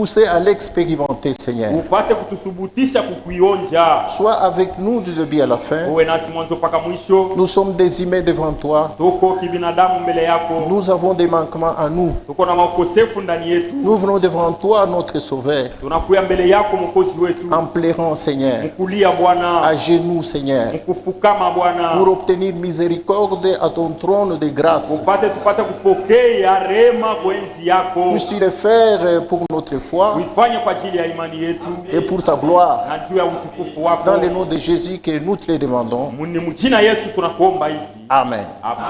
pousser à l'expérimenter, Seigneur. upate kutusubutisha kukuionja. Sois avec nous du début à la fin. Uwe nasi mwanzo mpaka mwisho. Nous sommes des humains devant toi. Tuko kibinadamu mbele yako. Nous avons des manquements à nous. Tuko na makosefu ndani yetu. Nous venons devant toi, notre Sauveur, Tunakuya mbele yako Mwokozi wetu. en pleurant, Seigneur, Mkulia Bwana. à genoux, Seigneur, Mkufukama Bwana. pour obtenir miséricorde à ton trône de grâce. Tupate kupokea rehema kwa enzi yako. Puisses-tu le faire pour notre foi Uifanye kwa ajili ya imani yetu. et pour ta gloire. Na juu ya utukufu wako. Dans le nom de Jésus que nous te le demandons. Ni mjina Yesu tunakuomba hivi. Amen. Amen.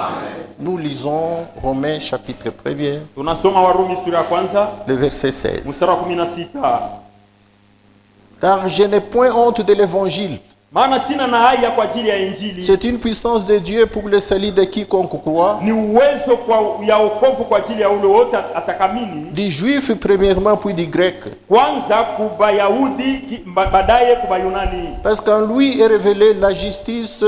Nous lisons Romains chapitre 1er, Tunasoma Warumi sura ya kwanza le verset 16. mstari wa 16. Car je n'ai point honte de l'évangile. Maana sina na haya kwa ajili ya Injili. C'est une puissance de Dieu pour le salut de quiconque croit. Ni uwezo ya wokovu kwa ajili ya ule wote atakamini. Du juif premièrement, puis du grec. Kwanza kuba Yahudi baadaye kuba Yunani. Parce qu'en lui est révélée la justice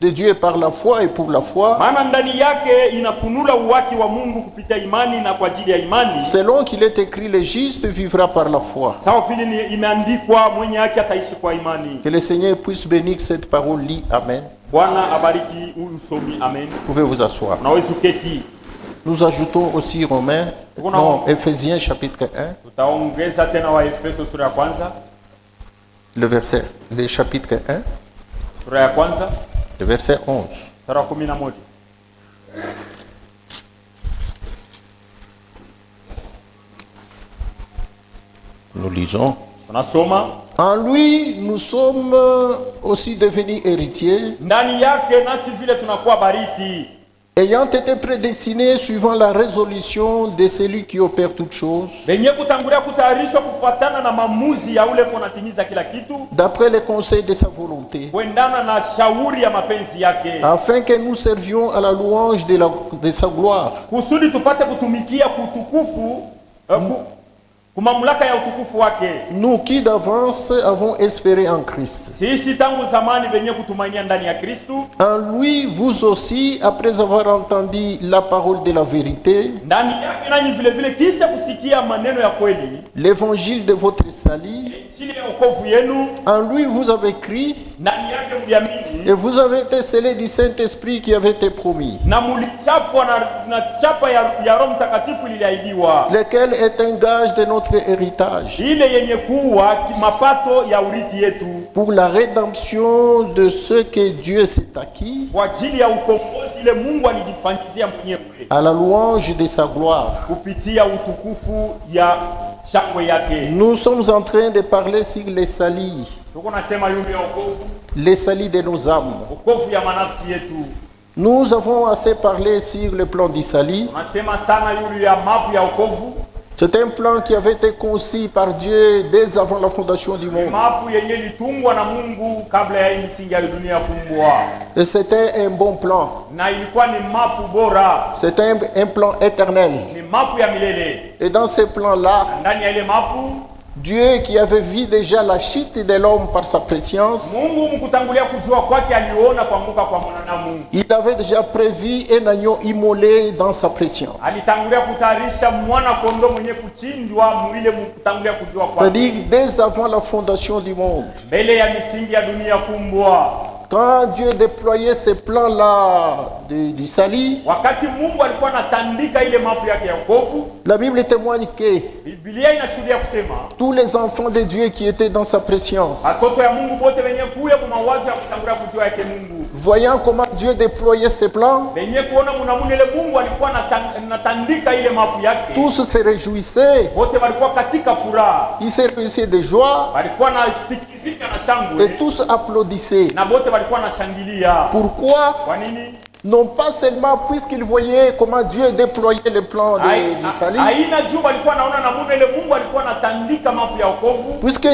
de Dieu par la foi et pour la foi. Maana ndani yake inafunula uwaki wa Mungu kupitia imani na kwa ajili ya imani. Selon qu'il est écrit, le juste vivra par la foi. Sawa vile imeandikwa, mwenye haki ataishi kwa imani. Que le Seigneur puisse bénir cette parole. Lis. Amen. Bwana abariki huyu somi. Amen. Vous pouvez vous asseoir. Naweza uketi. Nous ajoutons aussi Romains, non, Éphésiens chapitre 1, Tutaongeza tena wa Efeso sura ya kwanza. le chapitre 1, Sura ya kwanza. le verset 11. Sura ya 11. Nous lisons. Tunasoma. En lui, nous sommes aussi devenus héritiers, Ndani yake nasi vile tunakuwa bariki. ayant été prédestinés suivant la résolution de celui qui opère toutes choses, Benye kutangulia kutayarishwa kufuatana na maamuzi ya ule kunatimiza kila kitu. d'après les conseils de sa volonté, Kuendana na shauri ya mapenzi yake. afin que nous servions à la louange de sa gloire. Kusudi tupate kutumikia kutukufu kumamlaka ya utukufu wake. Nous qui d'avance avons espéré en Christ. Sisi tangu zamani benye kutumainia ndani ya Kristu. En lui, vous aussi, après avoir entendu la parole de la vérité, Ndani yake nanyi vile vile kisha kusikia maneno ya kweli. l'évangile de votre salut, Injili ya wokovu yenu. en lui vous avez cru Ndani yake mliamini. et vous avez été scellés du Saint-Esprit qui avait été promis, Na mulichapwa na chapa ya Roho Mtakatifu iliahidiwa. lequel est un gage de notre héritage Ile yenye kuwa mapato ya urithi yetu. pour la rédemption de ce que Dieu s'est acquis, Kwa ajili ya ukombozi ile Mungu alijifanyizia mwenyewe. à la louange de sa gloire. Kupitia utukufu ya shangwe yake. Nous sommes en train de parler sur les salis, Tuko nasema yule ya wokovu. les salis de nos âmes. Wokovu ya manafsi yetu. Nous avons assez parlé sur le plan du salut. Tunasema sana yule ya mapu ya wokovu. C'est un plan qui avait été conçu par Dieu dès avant la fondation du monde. Mapu yenye litungwa na Mungu kabla ya misingi ya dunia kuumbwa. Et c'était un bon plan. Na ilikuwa ni mapu bora. C'était un plan éternel. Ni mapu ya milele. Et dans ce plan-là, Ndani ya ile mapu, Dieu qui avait vu déjà la chute de l'homme par sa préscience, Mungu mkutangulia kujua kwake aliona kuanguka kwa mwanadamu. il avait déjà prévu un agneau immolé dans sa préscience. Alitangulia kutayarisha mwana kondoo mwenye kuchinjwa mwile mkutangulia kujua kwake. C'est-à-dire dès avant la fondation du monde. Mbele ya misingi ya dunia kuumbwa. Quand Dieu déployait ce plan-là du salut, Wakati Mungu alikuwa anatandika ile mapu yake ya wokovu, la Bible témoigne que Biblia inashuhudia kusema tous les enfants de Dieu qui étaient dans sa préscience, watoto ya Mungu bote wenye kuya kwa mawazo ya kutangulia kujua yake Mungu. voyant comment Dieu déployait ses plans, Wenye kuona mwanamune ile Mungu alikuwa anatandika ile mapu yake. tous se réjouissaient, Wote walikuwa katika furaha. ils se réjouissaient de joie Walikuwa na tikisika na shangwe. et tous applaudissaient. Na bote walikuwa na shangilia. Pourquoi? Kwa nini? Non pas seulement puisqu'ils voyaient comment Dieu déployait le plan du salut, Haina juu walikuwa naona namuna ile Mungu alikuwa anatandika mapu ya wokovu. puisque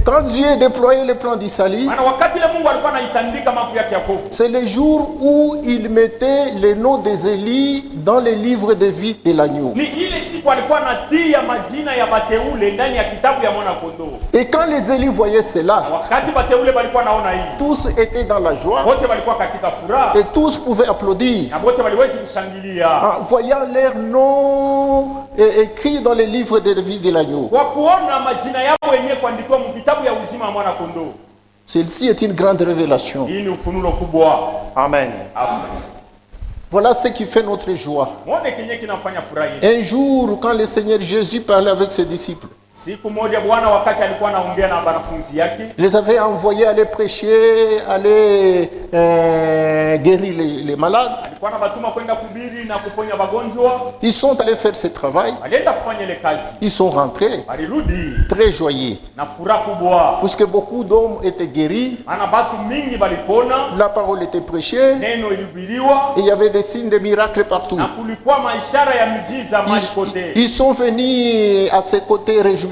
quand Dieu déployait le plan du salut, Maana wakati ile Mungu alikuwa anaitandika mapu yake ya wokovu. c'est le jour où il mettait les noms des élus dans les livres de vie de l'agneau. Ni ile siku siku alikuwa anatia majina ya bateule ndani ya kitabu ya mwana kondoo. Et quand les élus voyaient cela, Wakati bateule balikuwa naona hii, tous étaient dans la joie wote walikuwa katika furaha et tous pouvaient applaudir na wote waliwezi kushangilia en voyant leurs noms écrits dans les livres de la vie de l'agneau. kwa kuona majina yao wenyewe kuandikwa mu kitabu ya uzima wa mwana kondoo. Celle-ci est une grande révélation. Hii ni ufunuo kubwa. Amen. Amen. Voilà ce qui fait notre joie. Muone kenye kinafanya furaha yetu. Un jour, quand le Seigneur Jésus parlait avec ses disciples, Siku moja Bwana wakati alikuwa anaongea na wanafunzi yake, les avait envoyés aller prêcher, aller guérir les malades. alikuwa anabatuma kwenda kuhubiri na kuponya wagonjwa. Ils sont allés faire ce travail. Alienda kufanya ile kazi. Ils sont rentrés Alirudi très joyeux. na furaha kubwa. Puisque beaucoup d'hommes étaient guéris, Ana batu mingi balipona, la parole était prêchée, neno ilihubiriwa et il y avait des signes de miracles partout. na kulikuwa maishara ya miujiza mahali kote. Ils sont venus à ses côtés réjouissants,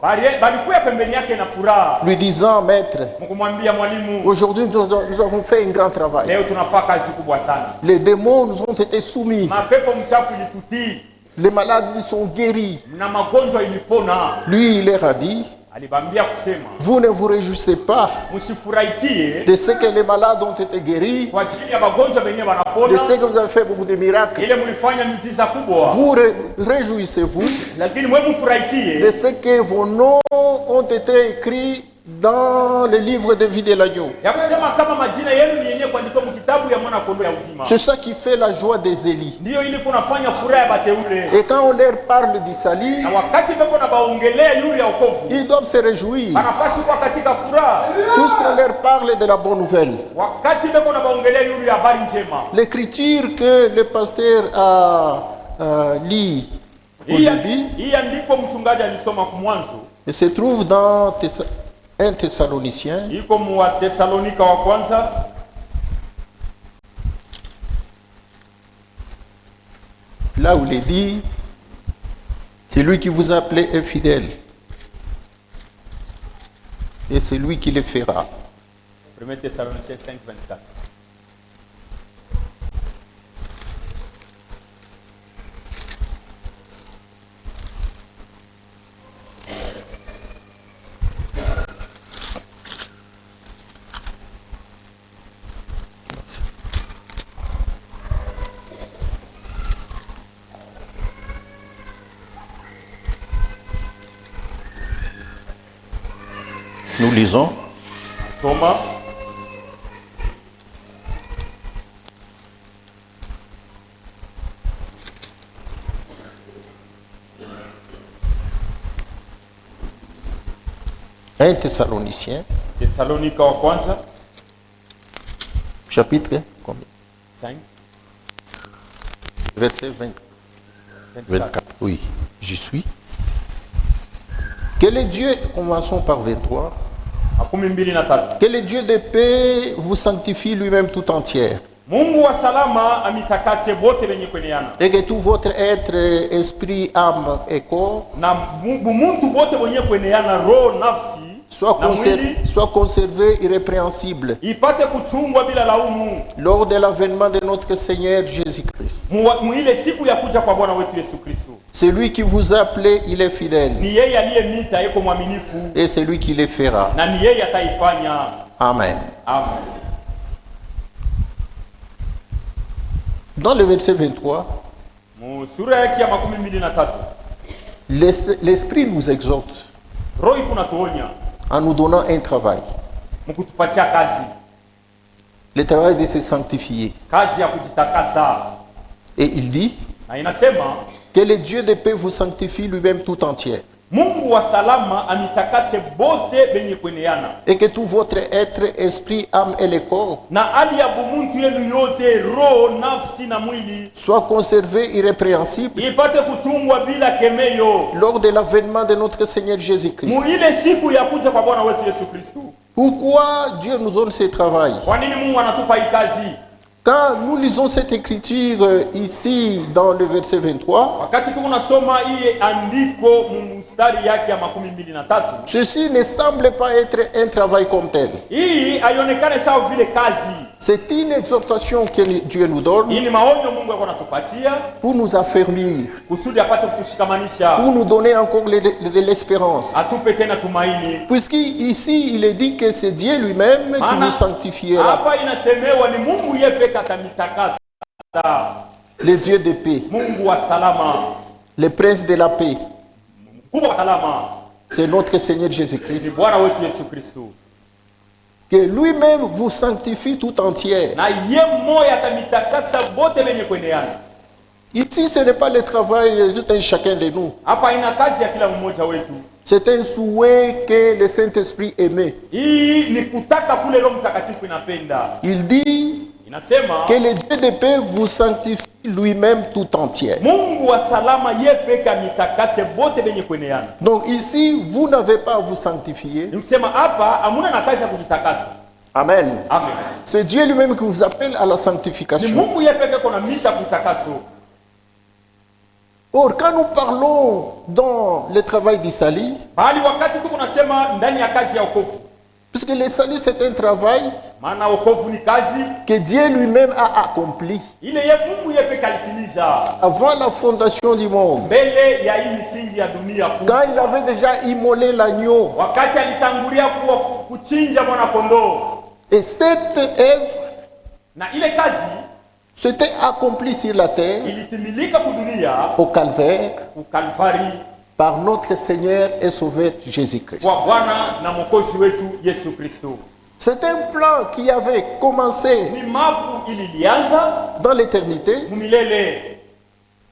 Balikuwa pembeni yake na furaha, lui disant, Maître, mkumwambia mwalimu, aujourd'hui nous avons fait un grand travail. leo tunafaa kazi kubwa sana. Les démons nous ont été soumis. Mapepo mchafu ilitutii Les malades sont guéris. na magonjwa ilipona. Lui, il leur a dit, Alibambia kusema, vous ne vous réjouissez pas msifurahikie de ce que les malades ont été guéris, kwa ajili ya magonjwa wenyewe de wanapona, ce que vous avez fait beaucoup de miracles. ile mlifanya miujiza kubwa, Vous réjouissez-vous lakini mwe mfurahikie de ce que vos noms ont été écrits dans le livre de vie de l'agneau. ya kusema kama majina yenu ni yenyewe kuandikwa mu kitabu ya mwana kondoo ya uzima. C'est ça qui fait la joie des élus. Ndiyo ili kunafanya furaha ya bateule. Et quand on leur parle du salut, Na wakati beko na baongelea yule ya wokovu, ils doivent se réjouir. banafasi kwa katika furaha. Puisqu'on leur parle de la bonne nouvelle. Wakati beko na baongelea yule ya habari njema. L'écriture que le pasteur a lu au début, Hii ndipo mchungaji alisoma kwa mwanzo. se trouve dans 1 Thessaloniciens, Iko mu wa Tesalonika wa kwanza, là où il est dit, c'est lui qui vous a appelé est fidèle. Et c'est lui qui le fera. 1 Thessaloniciens 5:24. Nous lisons. Soma Un Thessaloniciens, Tesalonika wa kwanza chapitre combien? 5 Verset 24. Oui, j'y suis. Que le Dieu, commençons par 23, 23. que le Dieu de paix vous sanctifie lui-même tout entière. Mungu wa salama amitakase bote wenye kweneana. Et que tout votre être, esprit, âme et corps Na muntu bote wenye kweneana, roho, nafsi soit conservé irrépréhensible ipate kuchungwa bila laumu lors de l'avènement de notre Seigneur Jésus-Christ. mu ile siku ya kuja kwa Bwana wetu Yesu Kristo. C'est lui qui vous a appelé, il est fidèle. Ni yeye aliyemita, yuko mwaminifu, Et c'est lui qui le fera. na ni yeye ataifanya. Amen. Amen. Dans le verset 23, Mu sura yake ya 23, l'Esprit nous exhorte roho iko natuonya en nous donnant un travail. mkutupatia kazi, Le travail de se sanctifier. kazi ya kujitakasa. Et il dit Na inasema que le Dieu de paix vous sanctifie lui-même tout entier. Mungu wa salama amitakase bote benye kweneana, Et que tout votre être, esprit, âme et le corps na hali ya bumuntu yenu yote, roho, nafsi na mwili, soient conservés irrépréhensibles ipate kuchungwa bila kemeyo lors de l'avènement de notre Seigneur Jésus-Christ. mu ile siku ya kuja kwa Bwana wetu Yesu Kristo. Pourquoi Dieu nous donne ce travail? Kwa nini Mungu anatupa hii kazi? Quand nous lisons cette écriture ici dans le verset 23, Wakati tunasoma hii andiko mu mstari yake ya 23. Ceci ne semble pas être un travail comme tel. Hii haionekane sawa vile kazi. C'est une exhortation que Dieu nous donne Hii ni maonyo Mungu yako anatupatia pour nous affermir, kusudi apate kushikamanisha, pour nous donner encore de l'espérance. atupe tena tumaini. Puisqu'ici, il est dit que c'est Dieu lui-même qui vous sanctifiera. Hapa inasemewa ni Mungu yeye pekee atamitakasa. Le Dieu de paix, Mungu wa salama, le prince de la paix, Mungu wa salama, c'est notre Seigneur ni Jésus-Christ. Bwana wetu Yesu Kristo. Que lui-même vous sanctifie tout entière. Na ye moya atamitakasa bote benye kweneana. Ici, ce n'est pas le travail de tout un chacun de nous. Hapa ina kazi ya kila mmoja wetu. C'est un souhait que le Saint-Esprit aimait. Hii ni kutaka kule Roho Mtakatifu inapenda. Il dit Inasema que le Dieu de paix vous sanctifie lui-même tout entière. Mungu wa salama ye pekee mitakase bote benye kweneana. Donc ici, vous n'avez pas à vous sanctifier. Ni kusema hapa hamuna na kazi ya kujitakasa. Amen. Amen. C'est Dieu lui-même qui vous appelle à la Ni sanctification. Mungu ye pekee kona mita kutakaso. Or, quand nous parlons dans le travail du salut, Bali wakati tuko nasema ndani ya kazi ya wokovu. puisque le salut c'est un travail Maana wokovu ni kazi que Dieu lui-même a accompli ile ye Mungu ye pekee alitimiza avant la fondation du monde. mbele ya hii misingi ya dunia kuu. Quand il avait déjà immolé l'agneau. Wakati alitangulia kuwa kuchinja mwana kondoo, Et cette œuvre na ile kazi s'était accomplie sur la terre, ilitimilika kudunia au calvaire, ku Kalvari par notre Seigneur et Sauveur Jésus-Christ. kwa Bwana na Mwokozi wetu Yesu Kristo. C'est un plan qui avait commencé Ni mapu ililianza dans l'éternité, mumilele,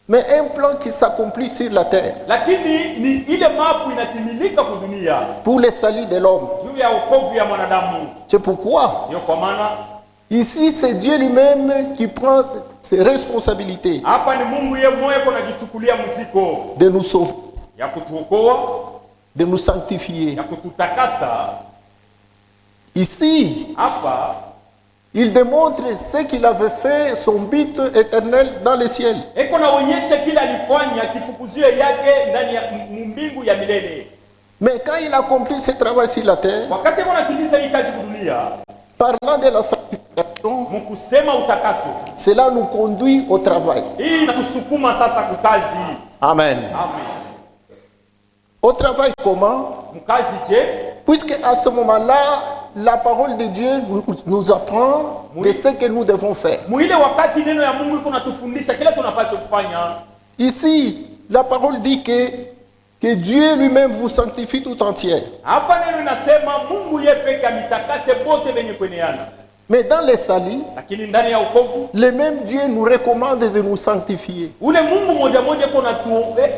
mais un plan qui s'accomplit sur la terre lakini ni ile mapu inatimilika kudunia pour le salut de l'homme. juu ya wokovu ya mwanadamu. C'est pourquoi Ndio kwa maana ici c'est Dieu lui-même qui prend ses responsabilités hapa ni Mungu yeye mmoja kunajichukulia mzigo de nous sauver, ya kutuokoa, de nous sanctifier. ya kututakasa. Ici, Hapa il démontre ce qu'il avait fait, son but éternel dans le ciel. eko naonyesha kila alifanya kifukuzio yake ndani ya mbingu ya milele. Mais quand il accomplit ce travail sur la terre, Wakati wanatimiza hii kazi kudunia, parlant de la sanctification, mkusema utakaso, cela nous conduit au travail. hii inatusukuma sasa kukazi. Amen. Amen. Au travail comment? Mkazi je? Puisque à ce moment-là, la parole de Dieu nous apprend de ce que nous devons faire. Muile wakati neno ya Mungu iko natufundisha kile tunapaswa kufanya. Ici, la parole dit que Dieu lui-même vous sanctifie tout entière. Hapa neno inasema Mungu yeye pekee amitakase bote benye kweneana. Mais dans les salis, Lakini ndani ya wokovu, le même Dieu nous recommande de nous sanctifier. ule Mungu moja moja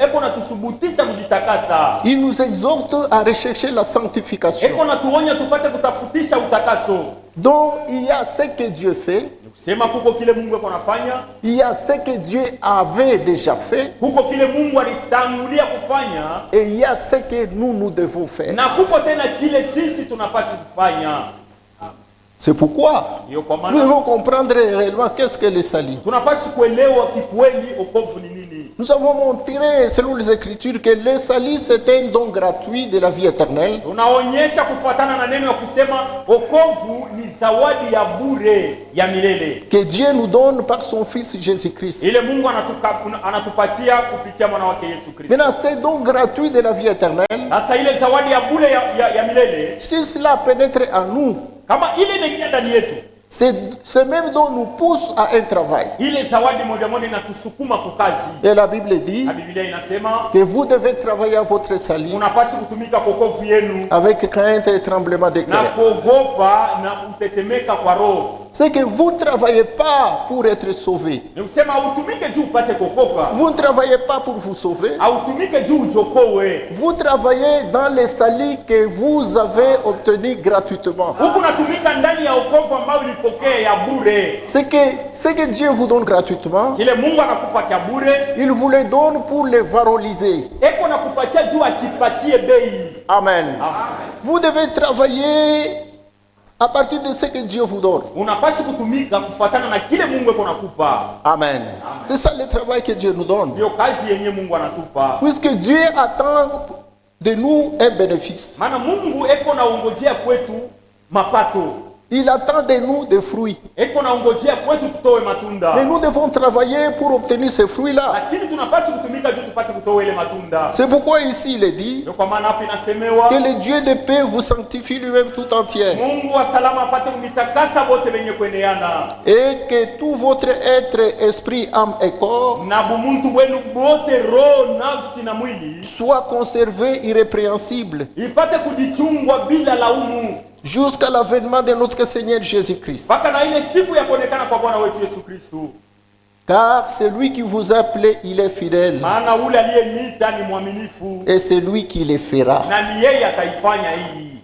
eko natusubutisha kujitakasa. Il nous exhorte à rechercher la sanctification. Eko natuonya tupate kutafutisha utakaso. Donc, il y a ce que Dieu fait, Kusema kuko kile Mungu eko nafanya, il y a ce que Dieu avait déjà fait, kuko kile Mungu alitangulia kufanya, et il y a ce que nous devons faire. na kuko tena kile sisi tunapaswa kufanya. C'est pourquoi Ndio kwa nous maana devons comprendre réellement qu'est-ce que le salut. tunapaswa kuelewa kikweli wokovu ni nini. Nous avons montré, selon les Écritures, que le salut c'est un don gratuit de la vie éternelle. Tunaonyesha kufuatana na neno ya kusema wokovu ni zawadi ya bure ya milele. Que Dieu nous donne par son Fils Jésus-Christ. Ile Mungu anatupatia kupitia mwana wake Yesu Kristo. Maintenant, ce don gratuit de la vie éternelle, Sasa ile zawadi ya bure ya milele, si cela pénètre en nous, kama ile imeingia ndani yetu, ce même don nous pousse à un travail. ile zawadi moja moja inatusukuma kukazi. Et la Bible dit Na Biblia inasema que vous devez travailler à votre salut unapaswa kutumika kwa wokovu yenu avec crainte et tremblement de na cœur. kuogopa na kutetemeka kwa roho. C'est que vous ne travaillez pas pour être sauvé. Ni kusema utumike juu upate kuokoka, Vous ne travaillez pas pour vous sauver. utumike juu ujokowe. Vous travaillez dans les salut que vous avez obtenu gratuitement. Huku natumika ndani ya wokovu ambao ulipokea ya bure. Ce que Dieu vous donne gratuitement, Kile Mungu anakupa kia bure, il vous le donne pour le valoriser. eko nakupatia juu akipatie bei. Amen. Amen. Vous devez travailler à partir de ce que Dieu vous donne. Unapaswa kutumika kufuatana na kile Mungu eko nakupa. Amen. C'est ça le travail que Dieu nous donne. Ndio kazi yenye Mungu anatupa. Puisque Dieu attend de nous un bénéfice. Maana Mungu eko naongojea kwetu mapato. Il attend de nous des fruits. Eko naongojea kwetu tutoe matunda. Mais nous devons travailler pour obtenir ces fruits-là. Lakini tunapaswa kutumika juu tupate kutoa ile matunda. C'est pourquoi ici il est dit Ndio kwa maana hapa inasemewa que le Dieu de paix vous sanctifie lui-même tout entier. Mungu wa salama apate kumitakasa wote wenye kueneana. Et que tout votre être, esprit, âme et corps Na bumuntu wenu bote roho, nafsi na mwili soit conservé irrépréhensible ipate kudichungwa bila laumu jusqu'à l'avènement de notre Seigneur Jésus-Christ. mpaka na ile siku ya kuonekana kwa Bwana wetu Yesu Kristo. Car celui qui vous a appelé, il est fidèle. Maana ule aliyeniita ni mwaminifu Et c'est lui qui le fera. na ni yeye ataifanya hii.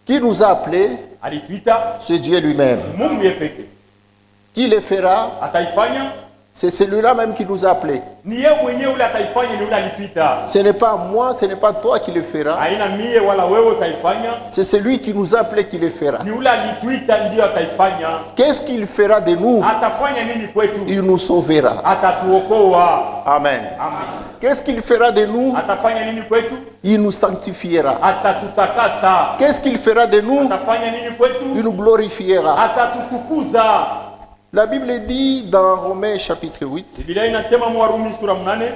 Qui nous a appelés, Alituita c'est Dieu lui-même. Mungu yeye pekee. Qui le fera, Ataifanya c'est celui-là même qui nous a appelés. ni yeye mwenyewe ule ataifanya, ni ule alituita. Ce n'est pas moi, ce n'est pas toi qui le fera. Haina mie wala wewe utaifanya, C'est celui qui nous a appelés qui le fera. ni ule alituita ndio ataifanya. Qu'est-ce qu'il fera de nous? Atafanya nini kwetu? Il nous sauvera. Atatuokoa. Amen. Amen. Qu'est-ce qu'il fera de nous? Atafanya nini kwetu? Il nous sanctifiera. Atatutakasa. Qu'est-ce qu'il fera de nous? Atafanya nini kwetu? Il nous glorifiera. Atatutukuza. La Bible dit dans Romains chapitre 8, Biblia inasema Warumi sura 8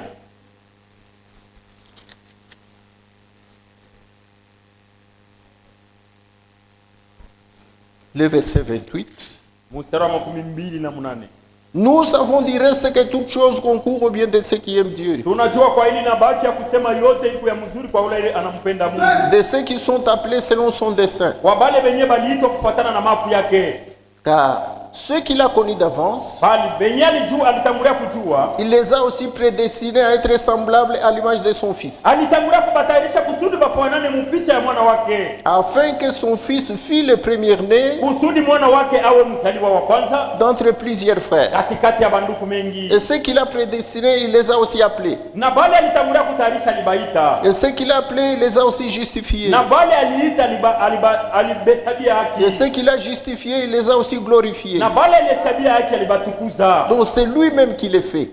le verset 28. mstari wa 28. Nous savons du reste que toutes choses concourent au bien de ceux qui aiment Dieu, Tunajua kwa hili na baki ya kusema yote iko ya mzuri kwa ule anampenda Mungu. de ceux qui sont appelés selon son dessein. Kwa bale benye baliitwa kufuatana na mapu yake. Car ceux qu'il a connus d'avance, Bali benye alijua, alitangulia kujua, il les a aussi prédestinés à être semblables à l'image de son Fils, alitangulia kubatayarisha kusudi bafanane mupicha ya mwana wake, afin que son Fils fût le premier-né kusudi mwana wake awe mzaliwa wa kwanza d'entre plusieurs frères. katikati ya banduku mengi. Et ceux qu'il a prédestinés, il les a aussi appelés. Na bale alitangulia kutayarisha alibaita, Et ceux qu'il a appelés, il les a aussi justifiés. na bale aliita alibesabia Et haki, ceux qu'il a justifiés, il les a aussi glorifiés. na bale alihesabia haki alibatukuza. Donc c'est lui-même qui les fait.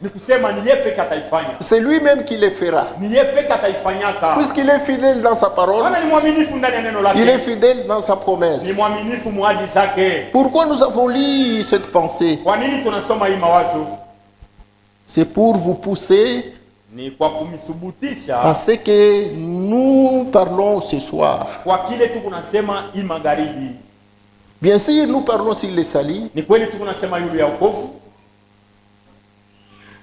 Ni kusema ni yeye peke ataifanya, C'est lui-même qui les fera. ni yeye peke ataifanyaka. Puisqu'il est fidèle dans sa parole, Maana ni mwaminifu ndani ya neno il est lake, fidèle dans sa ni promesse. mwaminifu muadi zake. Pourquoi nous avons lu cette pensée? Kwa nini tunasoma hii mawazo? C'est pour vous pousser Ni kwa kumisubutisha à ce que nous parlons ce soir. kwa kile tu kunasema hii magharibi. Bien sûr, nous parlons sur les salis, Ni kweli tu kunasema yule ya wokovu,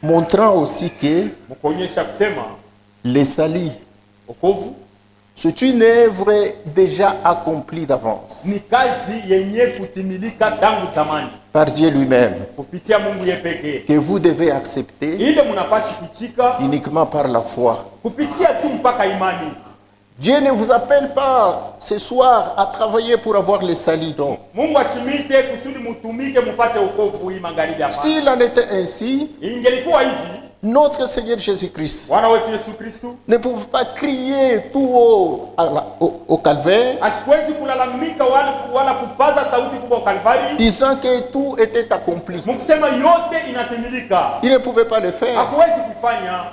montrant aussi que mkuonyesha kusema les salis, wokovu c'est une œuvre déjà accomplie d'avance ni kazi yenye kutimilika tangu zamani par Dieu lui-même, kupitia Mungu yeye pekee, que vous devez accepter ile mnapashi kuchika uniquement par la foi. kupitia tu mpaka imani. Dieu ne vous appelle pas ce soir à travailler pour avoir les salis, non. Mungu achimite kusudi mutumike mupate wokovu hii magharibi hapa. S'il en était ainsi, Ingelikuwa hivi, notre Seigneur Jésus-Christ Bwana wetu Yesu Kristo ne pouvait pas crier tout haut au calvaire, asiwezi kulalamika wala kupaza sauti kubwa Kalvari disant que tout était accompli. mkusema yote inatimilika. Il ne pouvait pas le faire. Hakuwezi kufanya,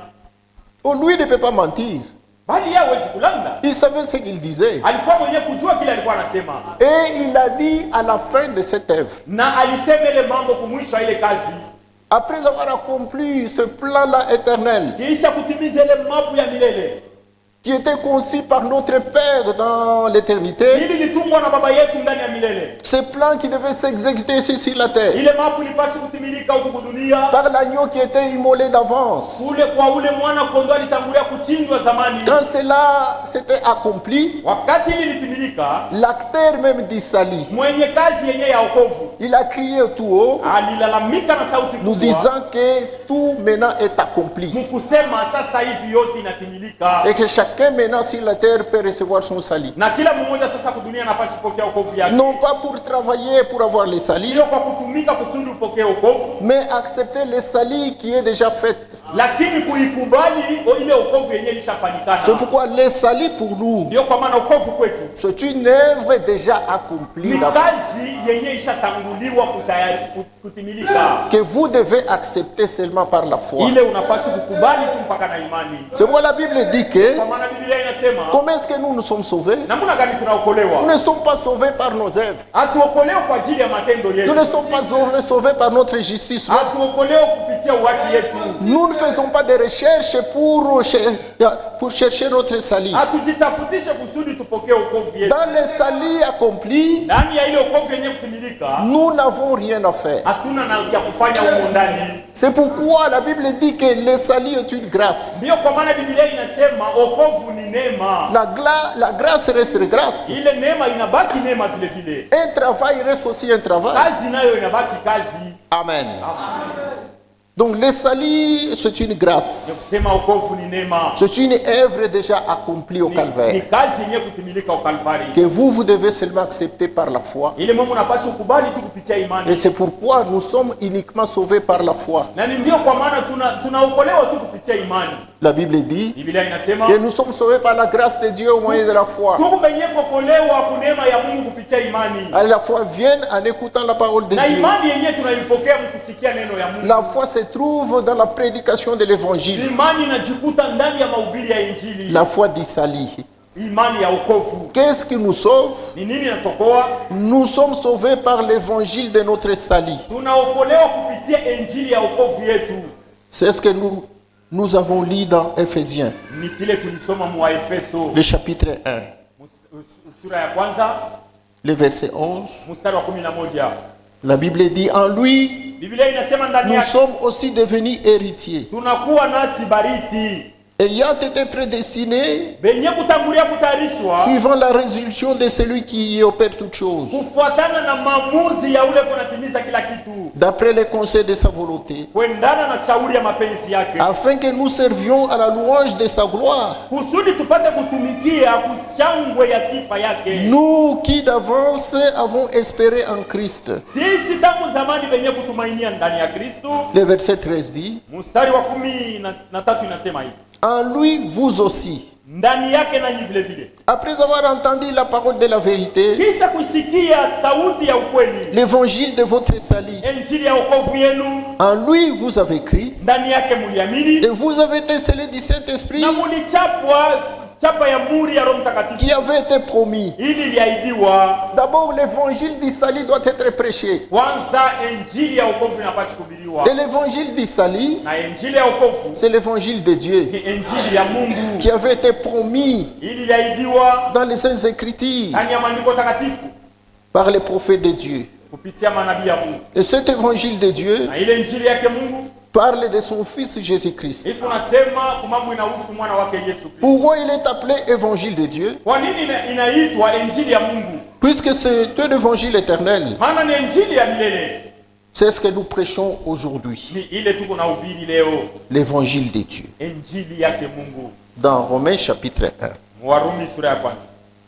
Lui ne peut pas mentir. bali yeye hawezi kulanda. Il savait ce qu'il disait. Alikuwa mwenyewe kujua kile alikuwa anasema, Et il a dit à la fin de cette œuvre, na alisema ile mambo kumwisho ile kazi, après avoir accompli ce plan-là éternel, kisha kutimiza ile mapu ya milele qui était conçu par notre Père dans l'éternité, ili litungwa na baba yetu ndani ya milele. ce plan qui devait s'exécuter ici sur la terre, Ile mapu ilipaswa kutimilika huku dunia par l'agneau qui était immolé d'avance. kule kwa ule mwana kondoo alitangulia kuchinjwa zamani. Quand cela s'était accompli, Wakati ile litimilika, l'acteur même du salut, mwenye kazi yenyewe ya wokovu il a crié tout haut, alilalamika na sauti nous kubwa disant que tout maintenant est accompli. mkusema sasa hivi yote inatimilika, Et que chacun maintenant sur la terre peut recevoir son salut. na kila mmoja sasa kudunia anapaswa kupokea wokovu yake, Non pas pour travailler pour avoir le salut, sio kwa kutumika kusudi upokee wokovu, mais accepter le salut qui est déjà fait. lakini kuikubali ile wokovu yenyewe ilishafanyikana. C'est pourquoi le salut pour nous, Ndio kwa maana wokovu kwetu c'est une œuvre déjà accomplie ni d'avance, kazi yenyewe ishatanguliwa kutimilika, que vous devez accepter seulement par la foi. ile unapaswa kukubali tu mpaka na imani. C'est pourquoi la Bible dit que Kwa maana Biblia inasema Comment est-ce que nous sommes sauvés? namna gani Nous tunaokolewa. ne sommes pas sauvés par nos œuvres. Hatuokolewa kwa ajili ya matendo Nous yetu. ne sommes pas sauvés par notre justice. Hatuokolewa kupitia uhaki yetu. Nous ne faisons pas de recherches pour chercher notre salut. Hatujitafutishe kusudi tupokee wokovu yetu. Dans le salut accompli, Ndani ya ile wokovu yenye kutimilika, nous n'avons rien à faire. hatuna na ya kufanya huko ndani. C'est pourquoi la Bible dit que le salut est une grâce. Ndio kwa maana Biblia inasema wokovu ni neema. La grâce reste grâce. Ile neema inabaki neema vile vile. Un travail reste aussi un travail. Kazi nayo inabaki kazi. Amen. Donc le salut, c'est une grâce. Kusema wokovu ni neema. C'est une œuvre déjà accomplie au Ni calvaire. kazi yenye kutimilika au Kalvari. Que vous devez seulement accepter par la foi. Ile Mungu anapaswa kukubali tu kupitia Et imani. c'est pourquoi nous sommes uniquement sauvés par la foi. Na ni ndio kwa maana tunaokolewa tu kupitia imani. La Bible dit Biblia inasema que nous sommes sauvés par la grâce de Dieu au moyen de la foi. tuko benye kuokolewa kwa neema ya Mungu kupitia imani. Et la foi vient en écoutant la parole de Na Dieu. imani yenyewe tunaipokea mkusikia neno ya Mungu. La foi se trouve dans la prédication de l'évangile. Imani inajikuta ndani ya mahubiri ya Injili. La foi du salut. Imani ya wokovu. Qu'est-ce qui nous sauve? Ni nini inatokoa? Nous sommes sauvés par l'évangile de notre salut. Tunaokolewa kupitia Injili ya wokovu yetu. C'est ce que nous avons lu dans Éphésiens, Ni kile tulisoma mu Efeso le chapitre 1, sura ya kwanza le verset 11. mstari wa 11. La Bible dit, en lui, Biblia inasema ndani nous yake sommes aussi devenus héritiers, tunakuwa nasi bariki ayant été prédestinés, benye kutangulia kutayarishwa suivant la résolution de celui qui opère toutes choses, kufuatana na maamuzi ya ule kunatimiza kila kitu d'après les conseils de sa volonté, kuendana na shauri ya mapenzi yake, afin que nous servions à la louange de sa gloire. kusudi tupate kutumikia kushangwe ya sifa yake. Nous qui d'avance avons espéré en Christ. Sisi tangu zamani benye kutumainia ndani ya Kristo. Le verset 13 dit, Mstari wa 13 inasema hivi, en lui vous aussi, ndani yake nanyi vile vile, après avoir entendu la parole de la vérité, kisha kusikia sauti ya ukweli, l'évangile de votre salut, Injili ya wokovu yenu, en lui vous avez cru, ndani yake muliamini et vous avez été scellés du Saint-Esprit na mulichapwa chapa ya muri ya Roho Mtakatifu qui avait été promis. ili liahidiwa. D'abord, l'évangile du salut doit être prêché. Kwanza Injili ya wokovu inapaswa kuhubiriwa, Et l'évangile du salut, na Injili ya wokovu c'est l'évangile de Dieu ni Injili ya Mungu qui avait été promis ili liahidiwa dans les Saintes Écritures ndani ya maandiko takatifu par les prophètes de Dieu. kupitia manabii ya Mungu. Et cet évangile de Dieu Na ile Injili yake Mungu parle de son Fils Jésus-Christ. iko nasema kumambo inahusu mwana wake Yesu Kristo. Pourquoi il est appelé évangile de Dieu? Kwa nini inaitwa Injili ya Mungu? Puisque c'est un évangile éternel. Maana ni Injili ya milele. C'est ce que nous prêchons aujourd'hui. Ni ile tuko na ubiri leo, L'évangile de Dieu. Injili yake Mungu. Dans Romains chapitre 1. Warumi sura ya kwanza.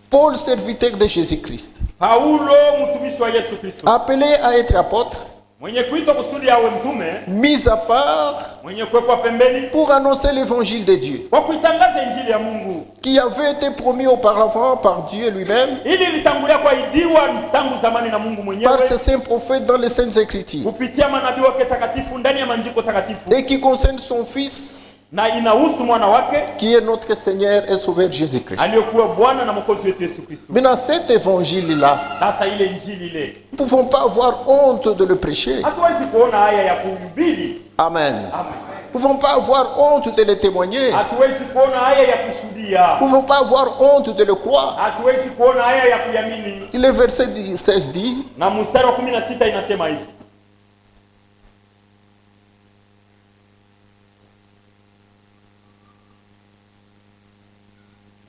Paul, serviteur de Jésus-Christ, Paulo mtumishi wa Yesu Kristo, appelé à être apôtre, mwenye kuitwa kusudi awe mtume, mis à part mwenye kuwekwa pembeni pour annoncer l'évangile de Dieu, kwa kuitangaza Injili ya Mungu, qui avait été promis auparavant par Dieu lui-même, ili litangulia kuahidiwa tangu zamani na Mungu mwenyewe par ses saints prophètes dans les Saintes Écritures, kupitia manabii wake takatifu ndani ya maandiko takatifu, et qui concerne son Fils, na inahusu mwana wake qui est notre Seigneur et Sauveur Jésus-Christ. aliyokuwa Bwana na Mwokozi wetu Yesu Kristo. Maintenant, cet évangile-là, Sasa ile Injili ile nous ne pouvons pas avoir honte de le prêcher. hatuwezi kuona haya ya kuhubiri. Amen. Amen. Nous ne pouvons pas avoir honte de le témoigner. Hatuwezi kuona haya ya kushuhudia. Nous ne pouvons pas avoir honte de le croire. Hatuwezi kuona haya ya kuyamini. Le verset 16 dit, Na mstari wa 16 inasema hivi.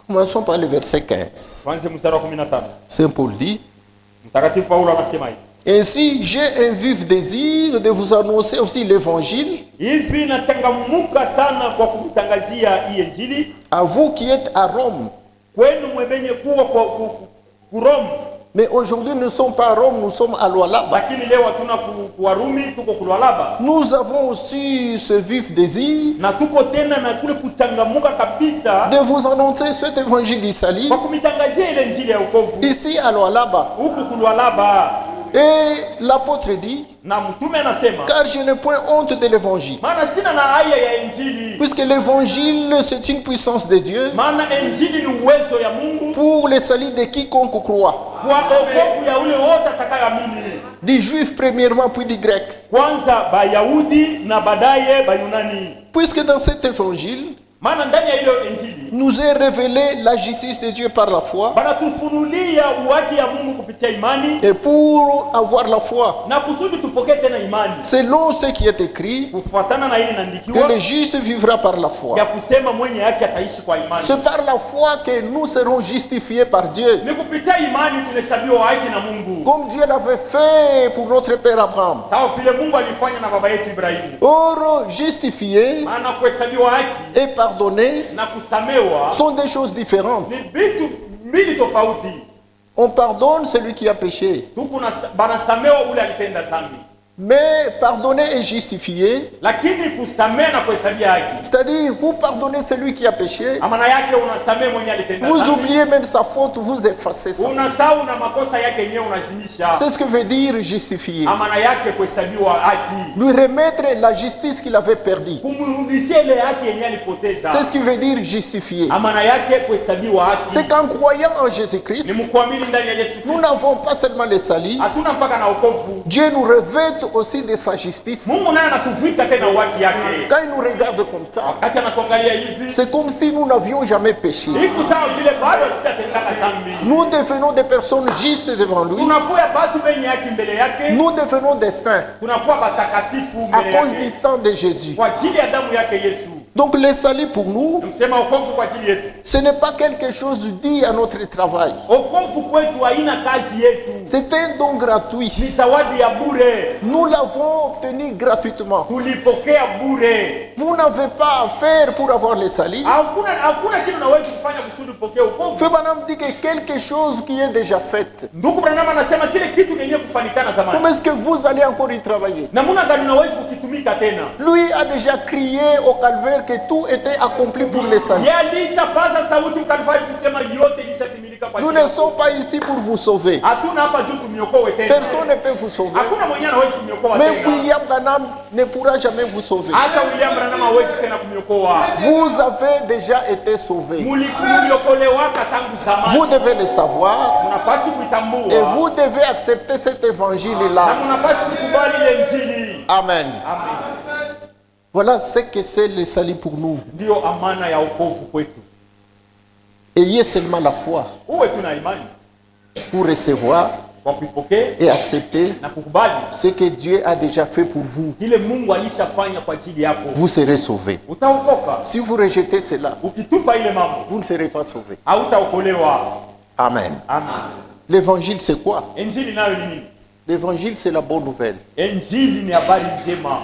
commençons par le verset 15. Kwanza mstari wa 15. Saint Paul dit, Mtakatifu Paulo anasema hivi. ainsi j'ai un vif désir de vous annoncer aussi l'évangile Hivi natangamuka sana kwa kutangazia hii Injili à vous qui êtes à Rome. kwenu mwebenye kuwa kwa Rome. Mais aujourd'hui, nous ne sommes pas à Rome, nous sommes à Lualaba. Lakini leo hatuna Warumi, tuko Lualaba. Nous avons aussi ce vif désir Na tuko tena na kule kuchangamuka kabisa de vous annoncer cet évangile du salut kwa kumitangazia ile Injili ya wokovu ici à Lualaba. huku Lualaba. Et l'apôtre dit, na mtume anasema, car je n'ai point honte de l'évangile. maana sina na haya ya injili, Puisque l'évangile, c'est une puissance de Dieu maana injili ni uwezo ya Mungu pour le salut de quiconque croit. kwa wokovu ya ule wote atakayeamini, Du juif premièrement, puis du grec. kwanza Bayahudi na baadaye Bayunani. Puisque dans cet évangile, Maana ndani ya ile injili nous est révélé la justice de Dieu par la foi. banatufunulia uwaki ya Mungu kupitia imani, Et pour avoir la foi, na kusudi tupokee tena imani selon ce qui est écrit, kufuatana na ile que inaandikiwa le juste vivra par la ya foi. kusema mwenye yake ataishi kwa imani. C'est par la foi que nous serons justifiés par Dieu. Ni kupitia imani tunahesabiwa haki na Mungu, Comme Dieu l'avait fait pour notre père Abraham. sawa vile Mungu alifanya na baba yetu Ibrahimu. Or, justifié Maana kuhesabiwa haki et pardonné na kusamewa sont des choses différentes. ni vitu mbili tofauti. On pardonne celui qui a péché. Tuku banasamewa ule alitenda dhambi, Mais pardonner et justifier, lakini kusamea na kuhesabia haki, c'est-à-dire vous pardonnez celui qui a péché, maana yake unasamea mwenye alitenda vous dhambi, oubliez même sa faute, vous effacez ça. unasahau na makosa yake yenyewe unazimisha. C'est ce que veut dire justifier. Maana yake kuhesabiwa haki, Lui remettre la justice qu'il avait perdue. kumrudishia ile haki yenyewe alipoteza. C'est ce qui veut dire justifier. Maana yake kuhesabiwa haki C'est qu'en croyant en ni Jésus-Christ, mkuamini ndani ya Yesu nous Kristo. n'avons pas seulement le salut, Hatuna mpaka na wokovu. Dieu nous revêt aussi de sa justice. Mungu naye anatuvika tena haki yake. Quand il nous regarde comme ça, Wakati anatuangalia hivi, c'est comme si nous n'avions jamais péché. iko sawa vile bado tutatendana dhambi. Nous devenons des personnes justes devant lui. Tunakuwa batu benye haki mbele yake, Nous devenons des saints tunakuwa batakatifu à mbele cause du yake sang de Jésus. kwa ajili ya damu yake Yesu. Donc le salut pour nous, Msema wokovu kwa ajili yetu. ce n'est pas quelque chose dû à notre travail. Wokovu kwetu haina kazi yetu, C'est un don ni gratuit. zawadi ya bure, Nous l'avons obtenu gratuitement. tulipokea bure. Vous n'avez pas à faire pour avoir le salut. Hakuna kitu naweza kufanya kusudi upokee wokovu. Feu Branham dit que quelque chose qui est déjà fait. Ndugu Branham anasema kile kitu kenye kufanikana zamani, Comment est-ce que vous allez encore y travailler? namuna gani unaweza kukitumika tena? Lui a déjà crié au calvaire que tout était accompli pour le salut. Yeye alishapaza sauti Kalvari kusema yote ilishatimilika kwa Nous ajili ne yako. sommes pas ici pour vous sauver. Hatuna hapa juu tumiokoe tena. Personne ne peut vous sauver. Hakuna mwenye anaweza kumiokoa Même tena. William Branham ne pourra jamais vous sauver. Hata William Branham hawezi tena kumiokoa. Vous avez déjà été sauvés. Muliokolewaka tangu zamani. Vous devez le savoir Munapaswa et kuitambua. vous devez accepter cet Na évangile-là. munapaswa kukubali ile injili. Amen. Amen. Voilà ce que c'est le salut pour nous. Ndio amana ya wokovu kwetu. Ayez seulement la foi Uwe tuna imani pour recevoir kwa kuipokea et accepter na kukubali ce que Dieu a déjà fait pour vous. ile Mungu alishafanya kwa ajili yako. Vous serez sauvés. Utaokoka. Si vous rejetez cela, Ukitupa ile mambo, vous ne serez pas sauvés. hautaokolewa. Amen. Amen. L'évangile, c'est quoi? Injili nayo ni nini? L'évangile, c'est la bonne nouvelle. Injili ni habari njema.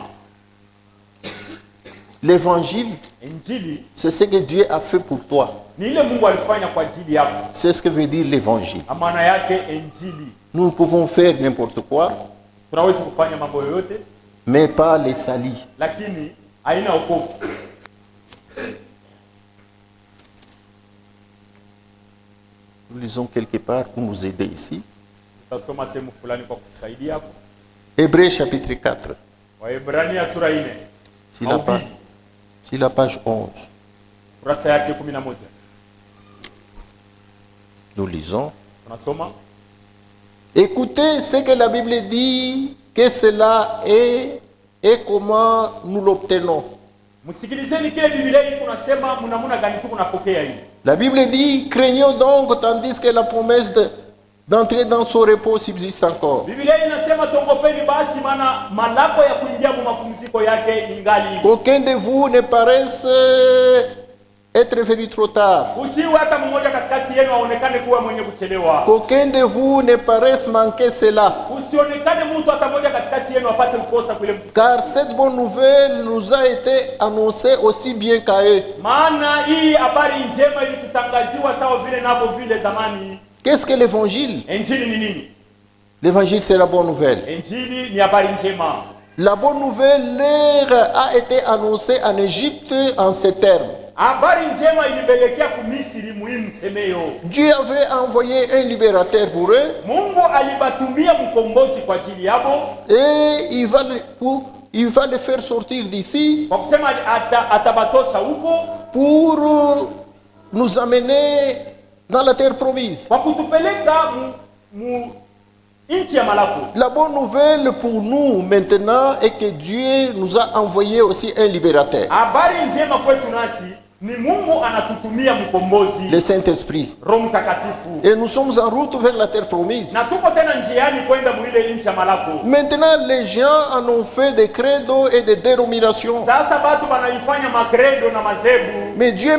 L'évangile, Injili c'est ce que Dieu a fait pour toi. ni ile Mungu alifanya kwa ajili yako. C'est ce que veut dire l'évangile. Maana yake injili, Nous pouvons faire n'importe quoi, tunaweza kufanya mambo yoyote, mais pas les salis. lakini haina wokovu. Nous lisons quelque part pour nous aider ici. Tutasoma sehemu fulani kwa kusaidia hapo. Hébreux chapitre 4, Waebrania sura 4 sur la page 11. kurasa yake 11. Nous lisons. Tunasoma, Écoutez ce que la Bible dit, que cela est et comment nous l'obtenons. msikilizeni kile Biblia hii kunasema mnamuna gani tu kunapokea hii. La Bible dit, craignons donc tandis que la promesse d'entrer dans son repos subsiste encore. Biblia hii inasema tongopeni basi, maana malako ya kuingia mu mapumziko yake ingali. Qu'aucun de vous ne paraisse être venu trop tard. Usiwe hata mmoja katikati yenu aonekane kuwa mwenye kuchelewa. Qu'aucun de vous ne paraisse manquer cela. Usionekane mtu hata mmoja katikati yenu apate kukosa kule. Car cette bonne nouvelle nous a été annoncée aussi bien qu'à eux. Maana hii habari njema ilitutangaziwa sawa vile navyo vile zamani. Qu'est-ce que l'évangile? Injili ni nini? L'évangile, c'est la bonne nouvelle. Injili ni habari njema. La bonne nouvelle leur a été annoncée en Égypte en ces termes. Habari njema ilipelekea Misri muhimu semeyo. Dieu avait envoyé un libérateur pour eux. Mungu alibatumia mkombozi kwa ajili yabo. Et il va les faire sortir d'ici. Kwa kusema atabatosha huko. Pour nous amener dans la terre promise. Kwa kutupeleka nchi ya malako. La bonne nouvelle pour nous maintenant est que Dieu nous a envoyé aussi un libérateur. Habari njema kwetu nasi ni Mungu anatutumia mkombozi, le Saint-Esprit. Roho Mtakatifu. Et nous sommes en route vers la terre promise. Na tuko tena njiani kwenda muile nchi ya malako. Maintenant les gens en ont fait des credos et des dénominations. Sasa batu banaifanya makredo na mazebu. Mais Dieu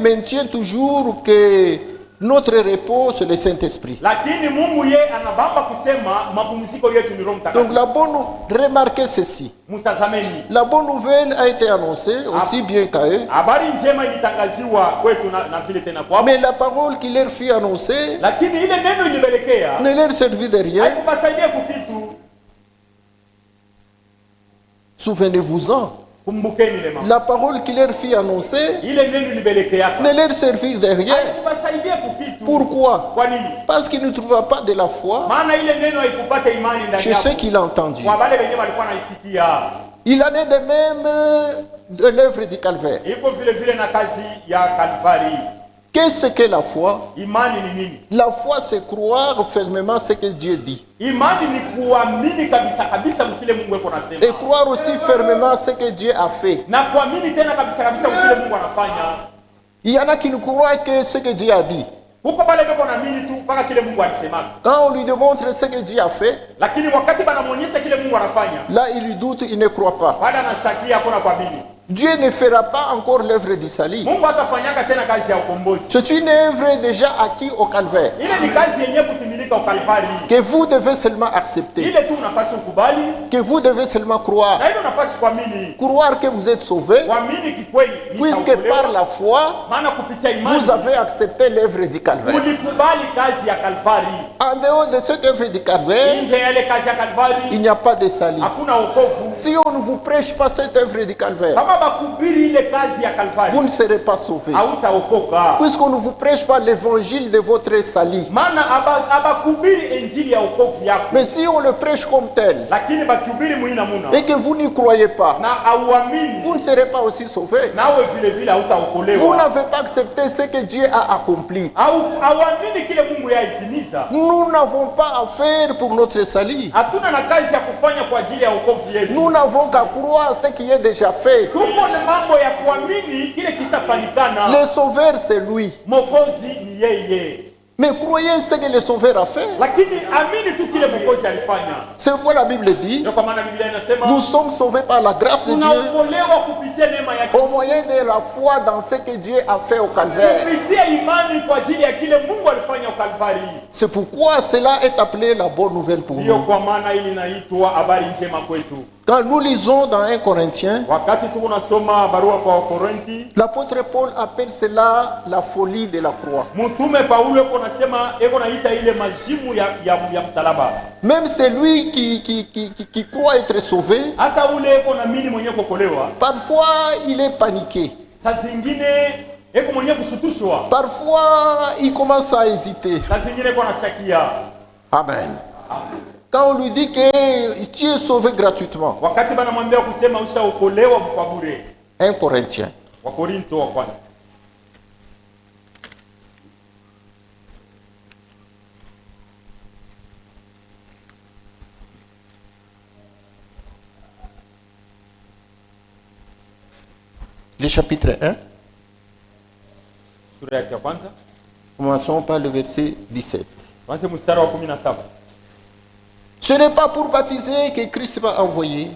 maintient toujours que notre repos c'est le Saint-Esprit. Lakini Mungu ye anabamba kusema mapumziko yetu ni Roho Mtakatifu. Donc remarquez ceci. Mutazameni. La bonne nouvelle a été annoncée aussi bien qu'à eux. Habari njema ilitangaziwa kwetu na vile tena kwao. Mais la parole qui leur fut annoncée, lakini ile neno ilibelekea, ne leur servit de rien. Haikubasaidia kukitu. Souvenez-vous-en. Kumbukeni le mama. La parole qui leur fut annoncée ile neno ilibelekea ne leur servit de rien. Haikubasaidia kukitu. Pourquoi? Kwa nini? Parce qu'ils ne trouvaient pas de la foi maana ile neno haikupata imani ndani chez yao. ceux qui l'ont entendu. Kwa wale wenyewe walikuwa naisikia. Il en est de même de l'œuvre du Calvaire. Iko vile vile na kazi ya Kalvari. Qu'est-ce que la foi? Imani ni nini? La foi, c'est croire fermement ce que Dieu dit. Imani ni kuamini kabisa kabisa mkile Mungu yuko anasema. Et croire aussi fermement ce que Dieu a fait. Na kuamini tena kabisa kabisa mkile Mungu anafanya. Il y en a qui ne croient que ce que Dieu a dit. Huko pale beko naamini tu mpaka kile Mungu alisema. Quand on lui démontre ce que Dieu a fait, lakini wakati banamuonyesha kile Mungu anafanya, là il lui doute, il ne croit pas. Bada anashakia hakuna kuamini. Dieu ne fera pas encore l'œuvre du salut. Mungu atafanyaka tena kazi ya ukombozi. C'est une œuvre déjà acquise au Calvaire. Ile ni kazi yenyewe kutimilika au Kalvari. Que vous devez seulement accepter. Ile tu unapaswa kubali. Que vous devez seulement croire. Na ile unapaswa kuamini. Croire que vous êtes sauvé. Kuamini kikweli. Puisque par la foi, maana kupitia imani vous avez accepté l'œuvre du Calvaire. Ulikubali kazi ya Kalvari. En dehors de cette œuvre du Calvaire, nje ya ile kazi ya Kalvari, il n'y a pas de salut. Hakuna wokovu. Si on ne vous prêche pas cette œuvre du Calvaire, kama bakubiri ile kazi ya Kalvari, vous ne serez pas sauvés. Hautaokoka. Puisqu'on ne vous prêche pas l'évangile de votre salut. Maana abakubiri injili ya wokovu yako. Mais si on le prêche comme tel, lakini bakubiri muina muna, et que vous n'y croyez pas, na auamini, vous ne serez pas aussi sauvés. nawe vile vile hautaokolewa. Vous n'avez pas accepté ce que Dieu a accompli. Auamini kile Mungu yaitimiza. Nous n'avons pas à faire pour notre salut. Hatuna na kazi ya kufanya kwa ajili ya wokovu yetu. Nous n'avons qu'à croire ce qui est déjà fait. Tuko na mambo ya kuamini kile kishafanikana. Le sauveur c'est lui. Mokozi ni yeye. Mais croyez ce que le sauveur a fait. Lakini amini tu kile Mokozi alifanya. C'est pourquoi la Bible dit, ndio kwa maana Biblia inasema nous sommes sauvés par la grâce de Dieu tunaokolewa kupitia neema yake, au moyen de la foi dans ce que Dieu a fait au Calvaire. kupitia imani kwa ajili ya kile Mungu alifanya au Kalvari. C'est pourquoi cela est appelé la bonne nouvelle pour Ndio nous. kwa maana hili inaitwa habari njema kwetu. Quand nous lisons dans 1 Corinthiens, Wakati tuko nasoma barua kwa Wakorinti, l'apôtre Paul appelle cela la folie de la croix. mtume Paulo yuko nasema eko naita ile majimu ya msalaba. Même celui qui croit être sauvé, Hata ule eko naamini mwenyewe kuokolewa, parfois il est paniqué. saa zingine eko mwenyewe kusutushwa, Parfois il commence à hésiter. saa zingine eko nashakia. Amen. Quand on lui dit que tu es sauvé gratuitement. Wakati banamwambia kusema ushaokolewa kwa bure. 1 Corinthiens. Wakorinto wa kwanza. Le chapitre 1. Sura ya kwanza. Commençons par le verset 17. Kwanza mstari wa 17. Ce n'est pas pour baptiser que Christ m'a envoyé.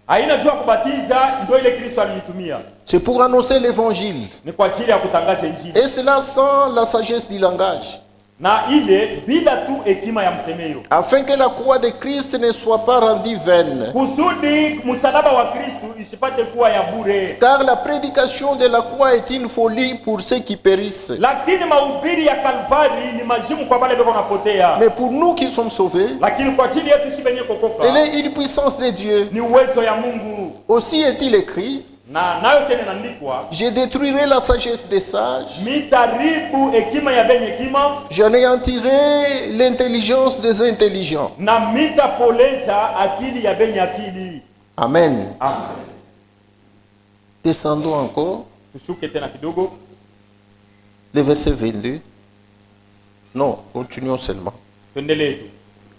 Haina jua kubatiza ndio ile Kristo alinitumia. C'est pour annoncer l'évangile. Ni kwa ajili ya kutangaza injili. Et cela sans la sagesse du langage. Na ile bila tu hekima ya msemeyo. Afin que la croix de Christ ne soit pas rendue vaine. Kusudi msalaba wa Kristo isipate kuwa ya bure. Car la prédication de la croix est une folie pour ceux qui périssent. Lakini mahubiri ya Kalvari ni majimu kwa wale beko napotea. Mais pour nous qui sommes sauvés, Lakini kwa ajili yetu si benye kokoka. elle est une puissance de Dieu. Ni uwezo ya Mungu. Aussi est-il écrit, Na nayo tena inaandikwa, je détruirai la sagesse des sages, mitaribu hekima ya benye hekima, j'anéantirai l'intelligence des intelligents. na mitapoleza akili ya benye akili. Amen. Amen. Descendons encore, Tushuke tena kidogo, le verset 22. Non, continuons seulement. tuendelee tu.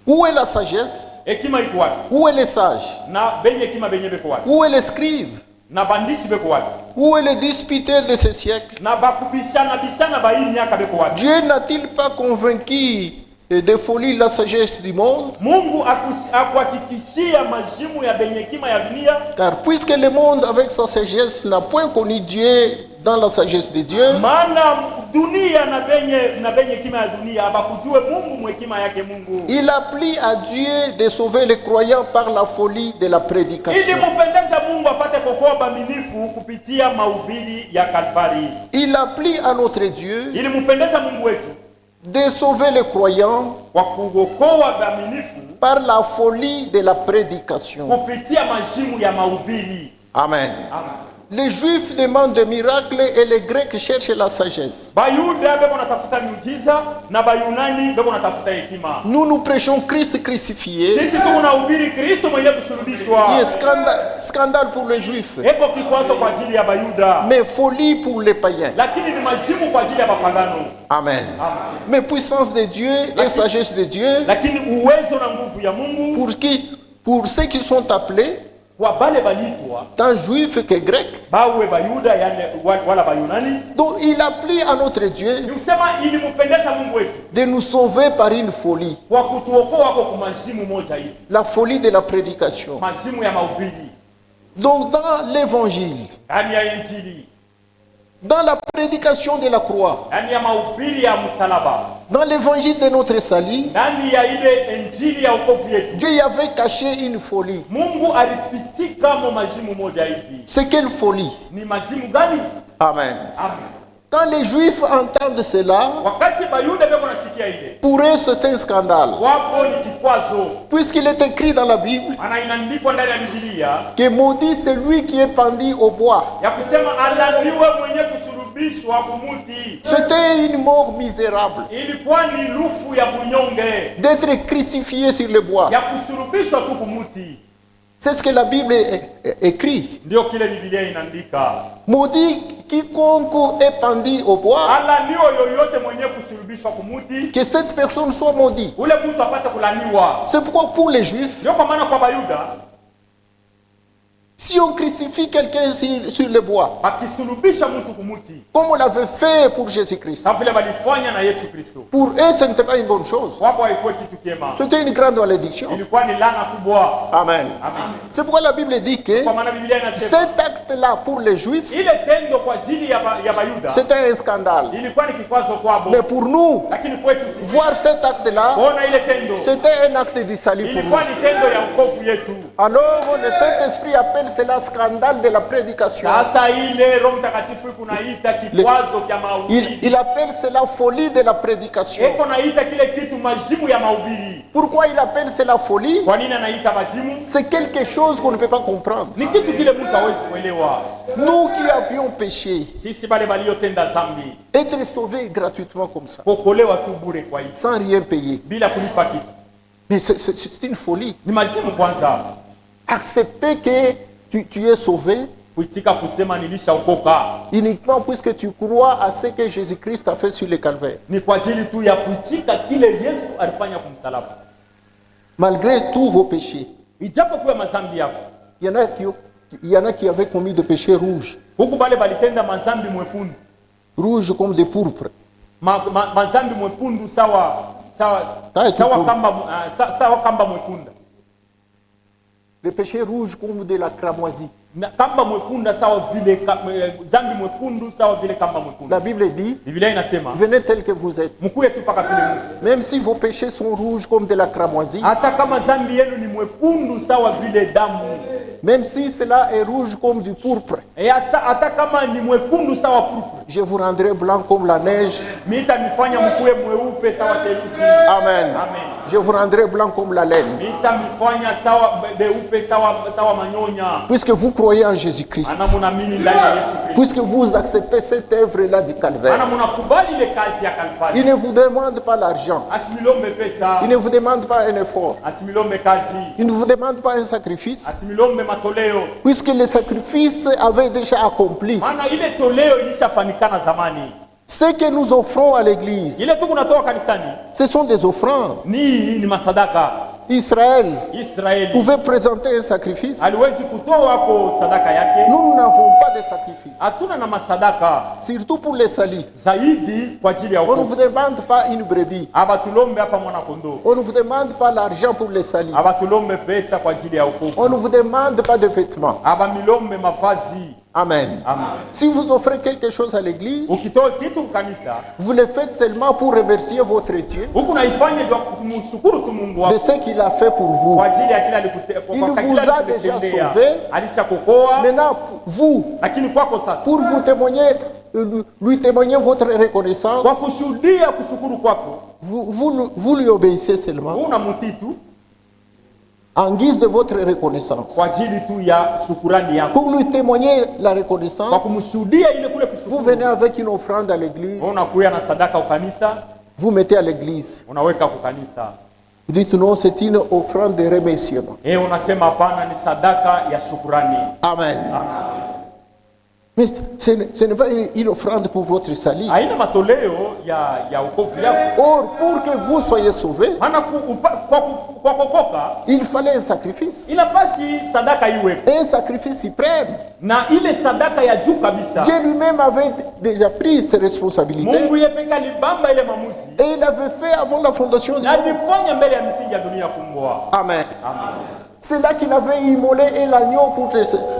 Où est la sagesse? Hekima iko wapi? Où est les sages? Na benye hekima benye beko wapi? Où est les scribes? Na bandisi beko wapi? Où est le disputeur de ce siècle? Na bakubishana bishana ba hii miaka beko wapi? Dieu n'a-t-il pas convaincu de folie la sagesse du monde? Mungu akuhakikishia majimu ya benye hekima ya dunia, Car puisque le monde avec sa sagesse n'a point connu Dieu dans la sagesse de Dieu, maana dunia na benye hekima ya dunia abakujue Mungu mwekima yake Mungu. il a plu à Dieu de sauver les croyants par la folie de la Ili prédication. mupendeza Mungu apate kuokoa baminifu kupitia mahubiri ya Kalvari. Il a plu à notre Dieu Ili mupendeza Mungu wetu de sauver les croyants kwa kuokoa baminifu par la folie de la prédication. kupitia majimu ya mahubiri. Amen. Amen. Les Juifs demandent des miracles et les Grecs cherchent la sagesse. Bayuda beko natafuta miujiza na Bayunani beko natafuta hekima. Nous prêchons Christ crucifié, Sisi tunahubiri Kristo mwenye kusulubishwa. qui est scandale pour les Juifs, Eko kikwazo kwa ajili ya Bayuda, mais folie pour les païens. lakini ni majimu kwa ajili ya bapagano. Amen. Amen. Mais puissance de Dieu et sagesse de Dieu Lakini uwezo na nguvu ya Mungu pour ceux qui sont appelés, kwa bale balitwa tant juifs que grecs. bawe Bayuda yani wala Bayunani. Donc il a plu à notre Dieu Ni kusema ili mupendeza Mungu wetu de nous sauver par une folie, kwa kutuokoa kwa kumazimu moja hii, la folie de la prédication. mazimu ya mahubiri Donc dans l'évangile, ndani ya Injili, dans la prédication de la croix, ndani ya mahubiri ya msalaba, dans l'évangile de notre salut, ndani ya ile Injili ya wokovu yetu, Dieu y avait caché une folie. Mungu alifichika mo mazimu moja hivi. C'est quelle folie? Ni mazimu gani? Amen. Amen. Quand les Juifs entendent cela, Wakati Bayuda beko nasikia ile, pour eux c'est un scandale. wapo ni kikwazo. Puisqu'il est écrit dans la Bible Ana inaandikwa ndani ya Biblia que maudit celui qui est pendu au bois. ya kusema alaniwe mwenye kusulubishwa kumuti. C'était une mort misérable Ilikuwa ni lufu ya bunyonge d'être crucifié sur le bois. ya kusulubishwa tu kumuti. C'est ce que la Bible écrit. Ndio kile Biblia inaandika. Maudit quiconque est pendu au bois, Alaniwe yoyote mwenye kusulubishwa kumuti, que cette personne soit maudite. ule mtu apate kulaniwa. C'est pourquoi pour les Juifs, Ndio kwa maana kwa Bayuda si on crucifie quelqu'un sur le bois, akisulubisha mtu kumuti, comme on l'avait fait pour Jésus-Christ, kama vile walifanya na Yesu Kristo, pour eux ce n'était pas une bonne chose. wapo haikuwa kitu kiema, C'était une grande malédiction. ilikuwa ni laana kubwa. Amen. Amen. C'est pourquoi la Bible dit que Kwa maana Biblia inasema cet acte-là pour les Juifs, ile tendo kwa ajili ya Bayuda c'était un scandale. ilikuwa ni kikwazo kwabo, Mais pour nous, lakini kwetu sisi voir cet acte-là, kuona ile tendo c'était un acte du salut pour nous. ilikuwa ni tendo ya wokovu yetu. Alors le Saint-Esprit appelle cela scandale de la prédication. Sasa ile Roho Mtakatifu kunaita kikwazo cha mahubiri, Il appelle cela folie de la prédication. eko naita kile kitu mazimu ya mahubiri. Pourquoi il appelle cela folie? Kwa nini anaita mazimu? C'est quelque chose qu'on ne peut pas comprendre. Ni kitu kile mtu hawezi kuelewa. Nous qui avions péché, Sisi bale waliotenda dhambi être sauvés gratuitement comme ça, kuokolewa tu bure kwa hiyo sans rien payer. bila kulipa kitu, Mais c'est une folie. ni mazimu kwanza. Accepter que tu es sauvé Kuitika kusema nilishaokoka uniquement puisque tu crois à ce que Jésus-Christ a fait sur le calvaire. ni kwa ajili tu ya kuitika kile Yesu alifanya kumsalaba, Malgré tous vos péchés. ijapo kuwa mazambi yako. Il y en a qui avaient commis des péchés rouges. Huku bale balitenda mazambi mwekundu, Rouges comme des pourpres. mazambi mwekundu sawa kamba mwekunda, Des péchés rouges comme de la cramoisie. na kamba mwekunda sawa vile zambi mwekundu sawa vile kamba mwekunda. La Bible dit, Biblia inasema venez tel que vous êtes. mkuye tu paka vile Mungu, Même si vos péchés sont rouges comme de la cramoisie, hata kama zambi yenu ni mwekundu sawa vile damu, même si cela est rouge comme du pourpre, hata kama ni mwekundu sawa purple, Je vous rendrai blanc comme la neige. Mitamifanya mkuwe mweupe sawa theluji. Amen. Amen. Je vous rendrai blanc comme la laine. Mitamifanya sawa beupe sawa manyonya. Puisque vous croyez en Jésus-Christ. Ana munamini ndani ya Yesu Kristo. Puisque vous acceptez cette œuvre-là du calvaire. Ana munakubali ile kazi ya Kalvari. Il ne vous demande pas l'argent. Asimilombe pesa. Il ne vous demande pas un effort. Asimilombe kazi. Il ne vous demande pas un sacrifice. Asimilombe matoleo. Puisque le sacrifice avait déjà accompli. Maana ile toleo ilishafanikana zamani. Ce que nous offrons à l'église, Ile tu kunatoa kanisani ce sont des offrandes. ni masadaka. Israël Israeli pouvait présenter un sacrifice. aliwezi kutoa hapo sadaka yake. Nous n'avons pas de sacrifice. Hatuna na masadaka Surtout pour les salis. zaidi kwa ajili ya On ne wokovu. vous demande pas une brebis. Abatulombe hapa mwana kondoo. On ne vous demande pas l'argent pour les salis. Abatulombe pesa kwa ajili ya wokovu. On ne vous demande pas de vêtements. Abamilombe mavazi. Amen. Amen. Si vous offrez quelque chose à l'église, Ukitoa kitu kanisa, vous le faites seulement pour remercier votre Dieu huku naifanya jua kumshukuru tu Mungu de wako ce qu'il a fait pour vous. kwa ajili ya kila alikutea. Il vous a déjà sauvé. Alishakuokoa. Maintenant, vous, Lakini kwako sasa, pour vous témoigner, lui témoigner votre reconnaissance, kwa kushuhudia kushukuru kwako, vous lui obéissez seulement una mtitu en guise de votre reconnaissance. kwa ajili tu ya shukurani yako. Pour lui témoigner la Kwa reconnaissance, kumshuhudia ile kule vous kushukuru. venez avec une offrande à l'église, Unakuya na sadaka ukanisa, vous mettez à l'église. unaweka kukanisa. Vous dites non, c'est une offrande de remerciement. Unasema hapana, ni sadaka ya shukurani. Amen. Mais ce n'est pas une offrande pour votre salut. Haina matoleo ya wokovu yako. Or, pour que vous soyez sauvés, Maana kwa kuokoka il fallait un sacrifice. inapasi sadaka iwe. Un sacrifice suprême. Na ile sadaka ya juu kabisa. Dieu lui-même avait déjà pris ses responsabilités. Mungu yepeka libamba ile maamuzi. Et il avait fait avant la fondation du Na monde. nifanya mbele ya misingi ya dunia kumbwa. Amen. Amen. C'est là qu'il avait immolé et l'agneau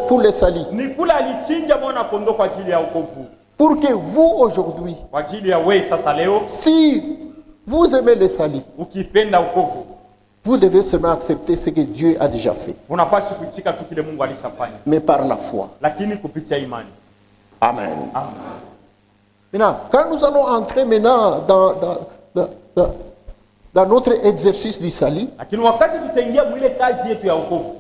pour les salis. Ni kula alichinja mwana kondoo kwa ajili ya wokovu. Pour que vous, aujourd'hui, Kwa ajili ya wewe sasa leo, si vous aimez les salis, ukipenda wokovu, vous devez seulement accepter ce que Dieu a déjà fait. unapaswa kuitika tu kile Mungu alishafanya. Mais par la foi. Lakini kupitia imani. Amen. Amen. Maintenant, quand nous allons entrer maintenant dans notre exercice du salut, Lakini wakati tutaingia mwile kazi yetu ya wokovu,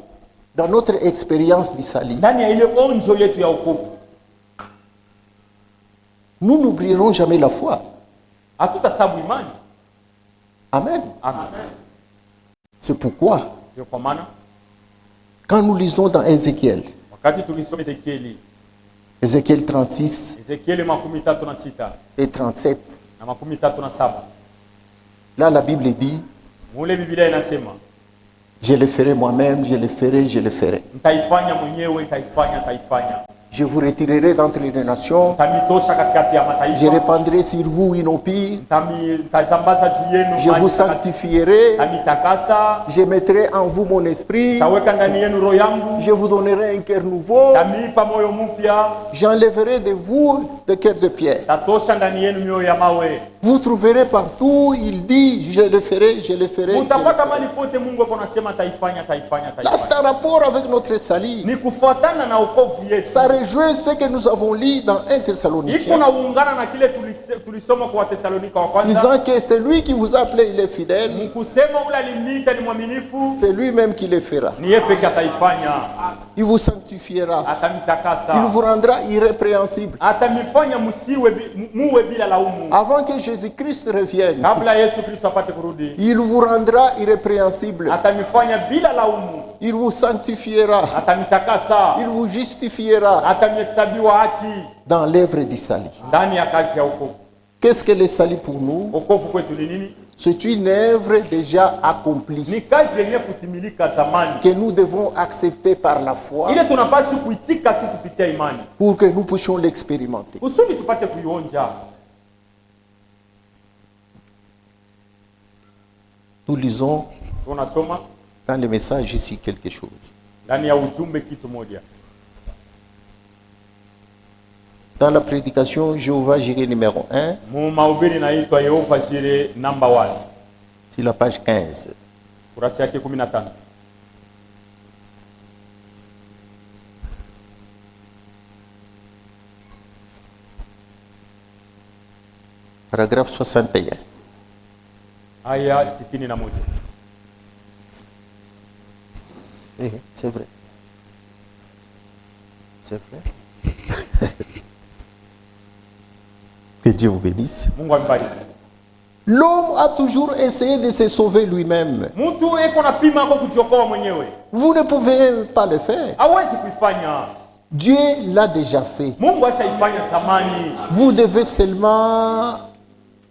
dans notre expérience du salut, ndani ya ile onjo yetu ya wokovu, nous n'oublierons jamais la foi. hatutasabu imani. Amen. Amen. C'est pourquoi, Ndio kwa maana quand nous lisons dans Ézéchiel, wakati tulisoma Ezekieli, Ézéchiel 36 Ezekieli 36 et 37, na 37, là la Bible dit, mule Biblia inasema, je le ferai moi-même, je le ferai, je le ferai. nitaifanya mwenyewe, nitaifanya. Je vous retirerai d'entre les nations, Nitamtosha katikati ya je mataifa. répandrai sur vous une opie, Nitazambaza juu yenu je vous sanctifierai, Nitamitakasa, je mettrai en vous mon esprit, nitaweka ndani yenu roho yangu, je vous donnerai un cœur nouveau, nitamipa moyo mpya, j'enlèverai de vous le cœur de pierre. tatosha ndani yenu mioyo ya mawe. Vous trouverez partout, il dit, je le ferai, je le ferai. je le Mutapata ferai. mali pote Mungu ako nasema taifanya. Là, c'est un rapport avec notre salut. Ni kufuatana na wokovu yetu. Ça rejoint ce que nous avons lu dans 1 Iko Thessaloniciens, na uungana na kile tulisoma kwa Thessalonika wa kwanza. disant que c'est lui qui vous a appelé, il est fidèle, Mkusema ule aliniita ni mwaminifu, c'est lui-même qui le fera. ni yeye pekee ataifanya. Il vous sanctifiera, Atamitakasa. il vous rendra irrépréhensible. Atamifanya muwe bila laumu. Avant que Jésus-Christ revienne, Kabla Yesu Kristo apate kurudi, il vous rendra irrépréhensible, atamifanya bila laumu. il vous sanctifiera, Atamitakasa. il vous justifiera Atamihesabiwa haki dans l'œuvre du salut. ndani ya kazi ya wokovu. Qu'est-ce que le salut pour nous? Wokovu kwetu ni nini? C'est une œuvre déjà accomplie Ni kazi yenye kutimilika zamani, que nous devons accepter par la foi ile tunapaswa kuitika tu kupitia imani pour que nous puissions l'expérimenter. kusudi tupate kuionja. Nous lisons Tunasoma dans le message ici quelque chose. ndani ya ujumbe kitu moja. Dans la prédication Jéhovah Jireh numéro 1, Mu mahubiri naitwa Yehova Jireh number 1, sur la page 15. kurasa yake 15. Paragraphe 61. aya 61. C'est vrai. C'est vrai. Que Dieu vous bénisse. Mungu ambariki. L'homme a toujours essayé de se sauver lui-même. Mtu eko na pima kwa kujiokoa mwenyewe. Vous ne pouvez pas le faire. Hawezi kuifanya. Dieu l'a déjà fait. Mungu ashaifanya zamani. Vous devez seulement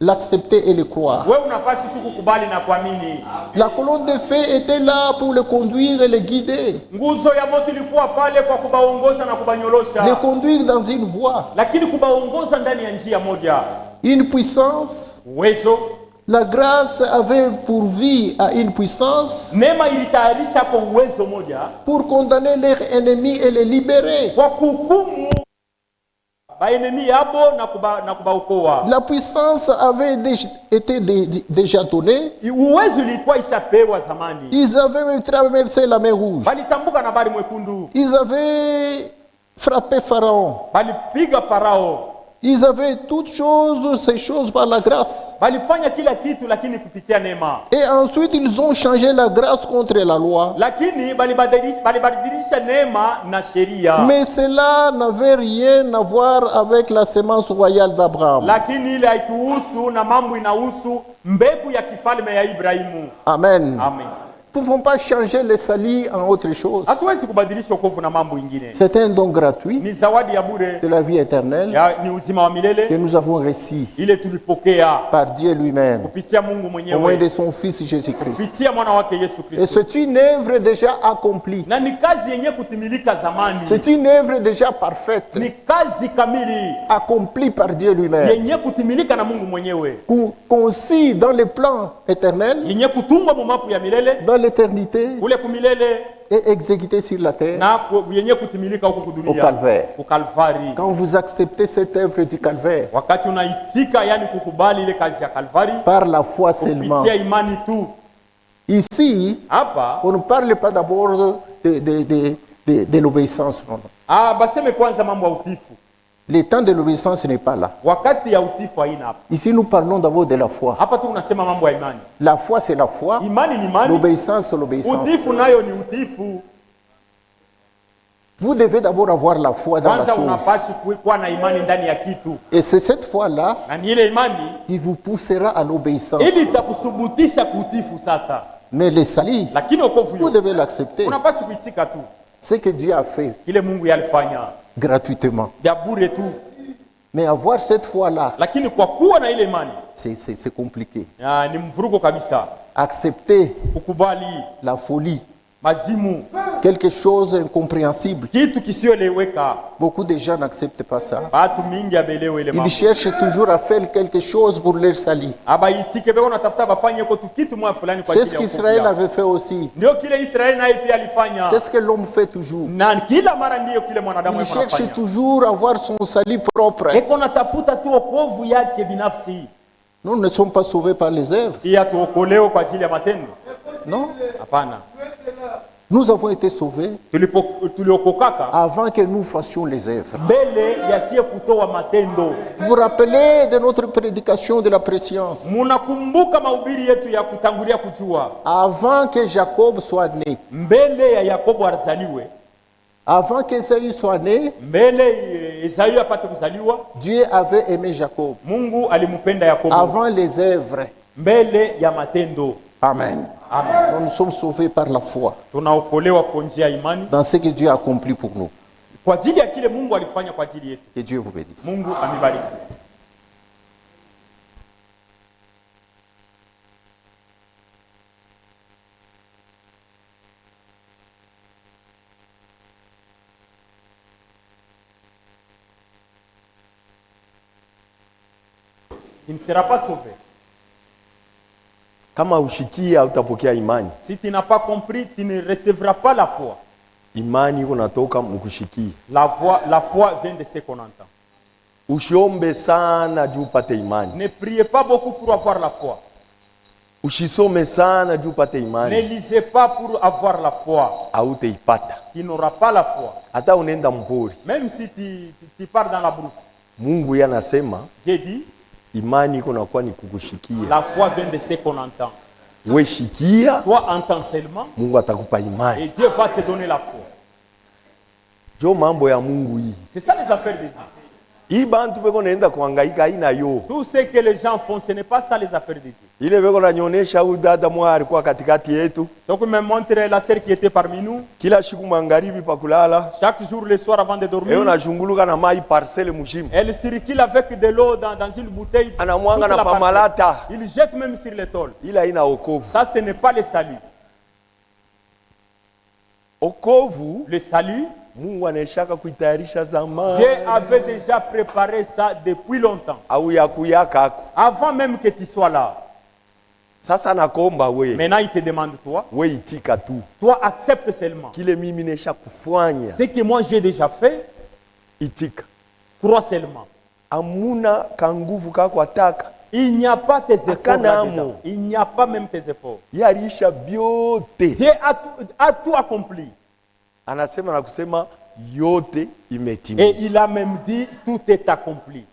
l'accepter et le croire. Wewe unapaswa tu kukubali na kuamini. La colonne de feu était là pour le conduire et le guider. Nguzo ya moto ilikuwa pale kwa kubaongoza na kubanyolosha. Le conduire dans une voie. Lakini kubaongoza ndani ya njia moja. Une puissance. Uwezo. La grâce avait pourvu à une puissance. Neema ilitayarisha kwa uwezo moja. Pour condamner leurs ennemis et les libérer. Kwa kuhukumu baenemi yabo na kubaokoa. La puissance avait été déjà donnée. Uwezo ilikuwa ishapewa zamani. Ils avaient même traversé la mer Rouge. Balitambuka na bahari mwekundu. Ils avaient frappé Pharaon. Balipiga Farao. Ils avaient toutes choses, ces choses par la grâce. Balifanya kila kitu lakini kupitia neema. Et ensuite ils ont changé la grâce contre la loi. Lakini balibadilisha neema na sheria. Mais cela n'avait rien à voir avec la sémence royale d'Abraham. Lakini ile haikuhusu na mambo inahusu mbegu ya kifalme ya Ibrahimu. Amen. Amen. Nous ne pouvons pas changer le salut en autre chose. Hatuwezi kubadilisha wokovu na mambo ingine. C'est un don gratuit Ni zawadi ya bure de la vie éternelle ni uzima wa milele que nous avons reçu ile tulipokea par Dieu lui-même kupitia Mungu au moyen mwenyewe de son Fils Jésus-Christ. kupitia mwana wake Yesu Et Kristo. c'est une œuvre déjà accomplie. Na ni kazi yenye kutimilika zamani. C'est une œuvre déjà parfaite, Ni kazi kamili accomplie par Dieu lui-même, yenye kutimilika na Mungu mwenyewe. conçue dans le plan éternel, Yenye kutungwa mu mapu ya milele dans l'éternité, ule kumilele et exécutée sur la terre na yenye kutimilika huko au kudunia. calvaire. Ku Kalvari. Quand vous acceptez cette œuvre du calvaire, Wakati unaitika yani kukubali ile kazi ya Kalvari par la foi seulement. kupitia imani tu. Ici, Hapa on ne parle pas d'abord de l'obéissance. Non, non. baseme kwanza mambo ya utifu. Le temps de l'obéissance n'est pas là. Wakati ya utifu haina hapa. Ici, nous parlons d'abord de la foi. Hapa tu unasema mambo ya imani. La foi, c'est la foi. Imani ni imani. L'obéissance, c'est l'obéissance. Utifu nayo ni utifu. Vous devez d'abord avoir la foi dans la Kwanza chose. unapashi kuwa na imani ndani ya kitu. Et c'est cette foi-là Na ni ile imani qui vous poussera à l'obéissance. ili itakusubutisha kutifu sasa. Mais le salut, Lakini wokovu vous devez l'accepter. unapashi kuitika tu. Ce que Dieu a fait Ile Mungu yalifanya gratuitement. ya bure tu. Mais avoir cette foi-là, Lakini kwa kuwa na ile imani c'est compliqué. ni mvurugo kabisa. Accepter Kukubali la folie, mazimu, quelque chose d'incompréhensible. kitu kisioeleweka. Beaucoup de gens n'acceptent pas ça. Watu mingi abelewe ile mambo. Ils cherchent toujours à faire quelque chose pour leur salut. Abaitike beko natafuta bafanye kwa kitu mwa fulani kwa C'est ajili ce ya qu'Israël wokovu. avait fait aussi. Ndio kile Israeli naye pia alifanya. C'est ce que l'homme fait toujours. Na kila mara ndio kile mwanadamu Il cherche anafanya. toujours à avoir son salut propre. Eko natafuta tu wokovu yake binafsi. Nous ne sommes pas sauvés par les œuvres. Si atuokolewe kwa ajili ya matendo. Non. Hapana. Nous avons été sauvés Tuliokokaka avant que nous fassions les œuvres. mbele yasiye kutoa matendo. Vous vous rappelez de notre prédication de la préscience. Munakumbuka mahubiri yetu ya kutangulia kujua. Avant que Jacob soit né, Mbele ya Yakobo azaliwe. avant qu'Ésaü soit né, Mbele Esau apate kuzaliwa, Dieu avait aimé Jacob. Mungu alimpenda Yakobo. Avant les œuvres. Mbele ya matendo. Amen. Amen. Nous sommes sauvés par la foi Tunaokolewa kwa njia ya imani dans ce que Dieu a accompli pour nous. kwa ajili ya kile Mungu alifanya kwa ajili yetu. Que Dieu vous bénisse. Mungu amibariki. Il ne sera pas sauvé. Kama ushikia utapokea imani. Si tu n'as pas compris, tu ne recevras pas la foi. Imani iko natoka mkushikia. La foi vient de ce qu'on entend. Usiombe sana juu upate imani. Ne priez pas beaucoup pour avoir la foi. Usisome sana juu upate Ne imani. lisez pas pour avoir la foi. Hautaipata. Tu n'auras pas la foi. Hata unaenda mpori. Même si tu pars dans la brousse. Mungu yanasema J'ai dit, Imani iko nakuwa ni kukushikia. La foi vient de ce qu'on entend. We shikia, Toi entends seulement Mungu atakupa imani. et Dieu va te donner la foi. Jo mambo ya Mungu hii. C'est ça les affaires de Dieu. Hii bantu beko naenda kuhangaika haina yo. Tout ce que les gens font, ce n'est pas ça les affaires de Dieu. Ile beko nanyonyesha huyu dada mwa alikuwa katikati yetu. Donc me montre la sœur qui était parmi nous. Kila siku magharibi pa kulala. Chaque jour le soir avant de dormir. Eo nashunguluka na mai parcelle mjima. Elle circule avec de l'eau dans une bouteille. Anamwanga toute na la parcelle. pamalata. Il jette même sur les tôles. Ila ina okovu. Ça, ce n'est pas le salut. Okovu, Le salut, Mungu anashaka kuitayarisha zamani. Dieu avait déjà préparé ça depuis longtemps. Au ya kuyakako. Avant même que tu sois là. Sasa nakomba we. Maintenant, il te demande toi. We itika tu. Toi, accepte seulement. Kile mimi nesha kufanya. Ce que moi j'ai déjà fait, Itika. crois seulement. Amuna kanguvu kako ataka. Il n'y a pas tes efforts Akana là-dedans. amo. Il n'y a pas même tes efforts. Yarisha byote. Dieu a tout accompli. Anasema na kusema yote Et imetimizwa. il a même dit, tout est accompli.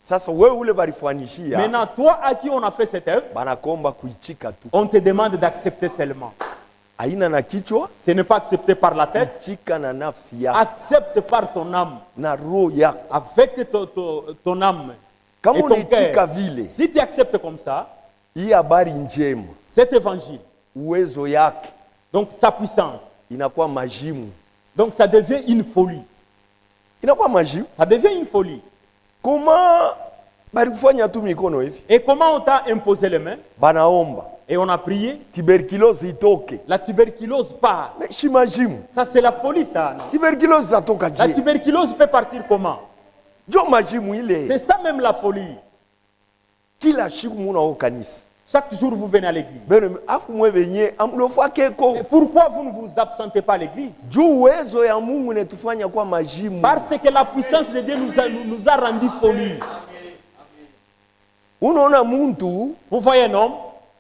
Sasa wewe ule balifanishia. Maintenant, toi à qui on a fait cette œuvre, Banakomba kuichika tu. on te demande d'accepter seulement. Aina na kichwa, Ce n'est pas accepté par la tête, ichika na nafsi yako accepte par ton âme. na roho yako. Avec ton âme Kama et ton unaichika cœur. vile, Si tu acceptes comme ça, hii habari njema, cet évangile, uwezo yake donc sa puissance, inakuwa majimu. donc ça devient une folie. Inakuwa majimu. Ça devient une folie. Koma bali kufanya tu mikono hivi. Et comment on t'a imposé les mains Banaomba et on a prié, tuberculose itoke. la tuberculose part. Mais si majimu. Ça c'est la folie ça. Non? Tuberculose itatoka La je. tuberculose peut partir comment? Jo majimu ile. C'est ça même la folie. Kila siku muna o kanisa. Chaque jour vous venez à l'église. Beno afu mwe benye amlofa keko. Et pourquoi vous ne vous absentez pas à l'église? Juu uwezo ya Mungu netufanya kwa majimu. Parce que la puissance de Dieu nous a rendu folie. Unaona muntu Vous voyez un homme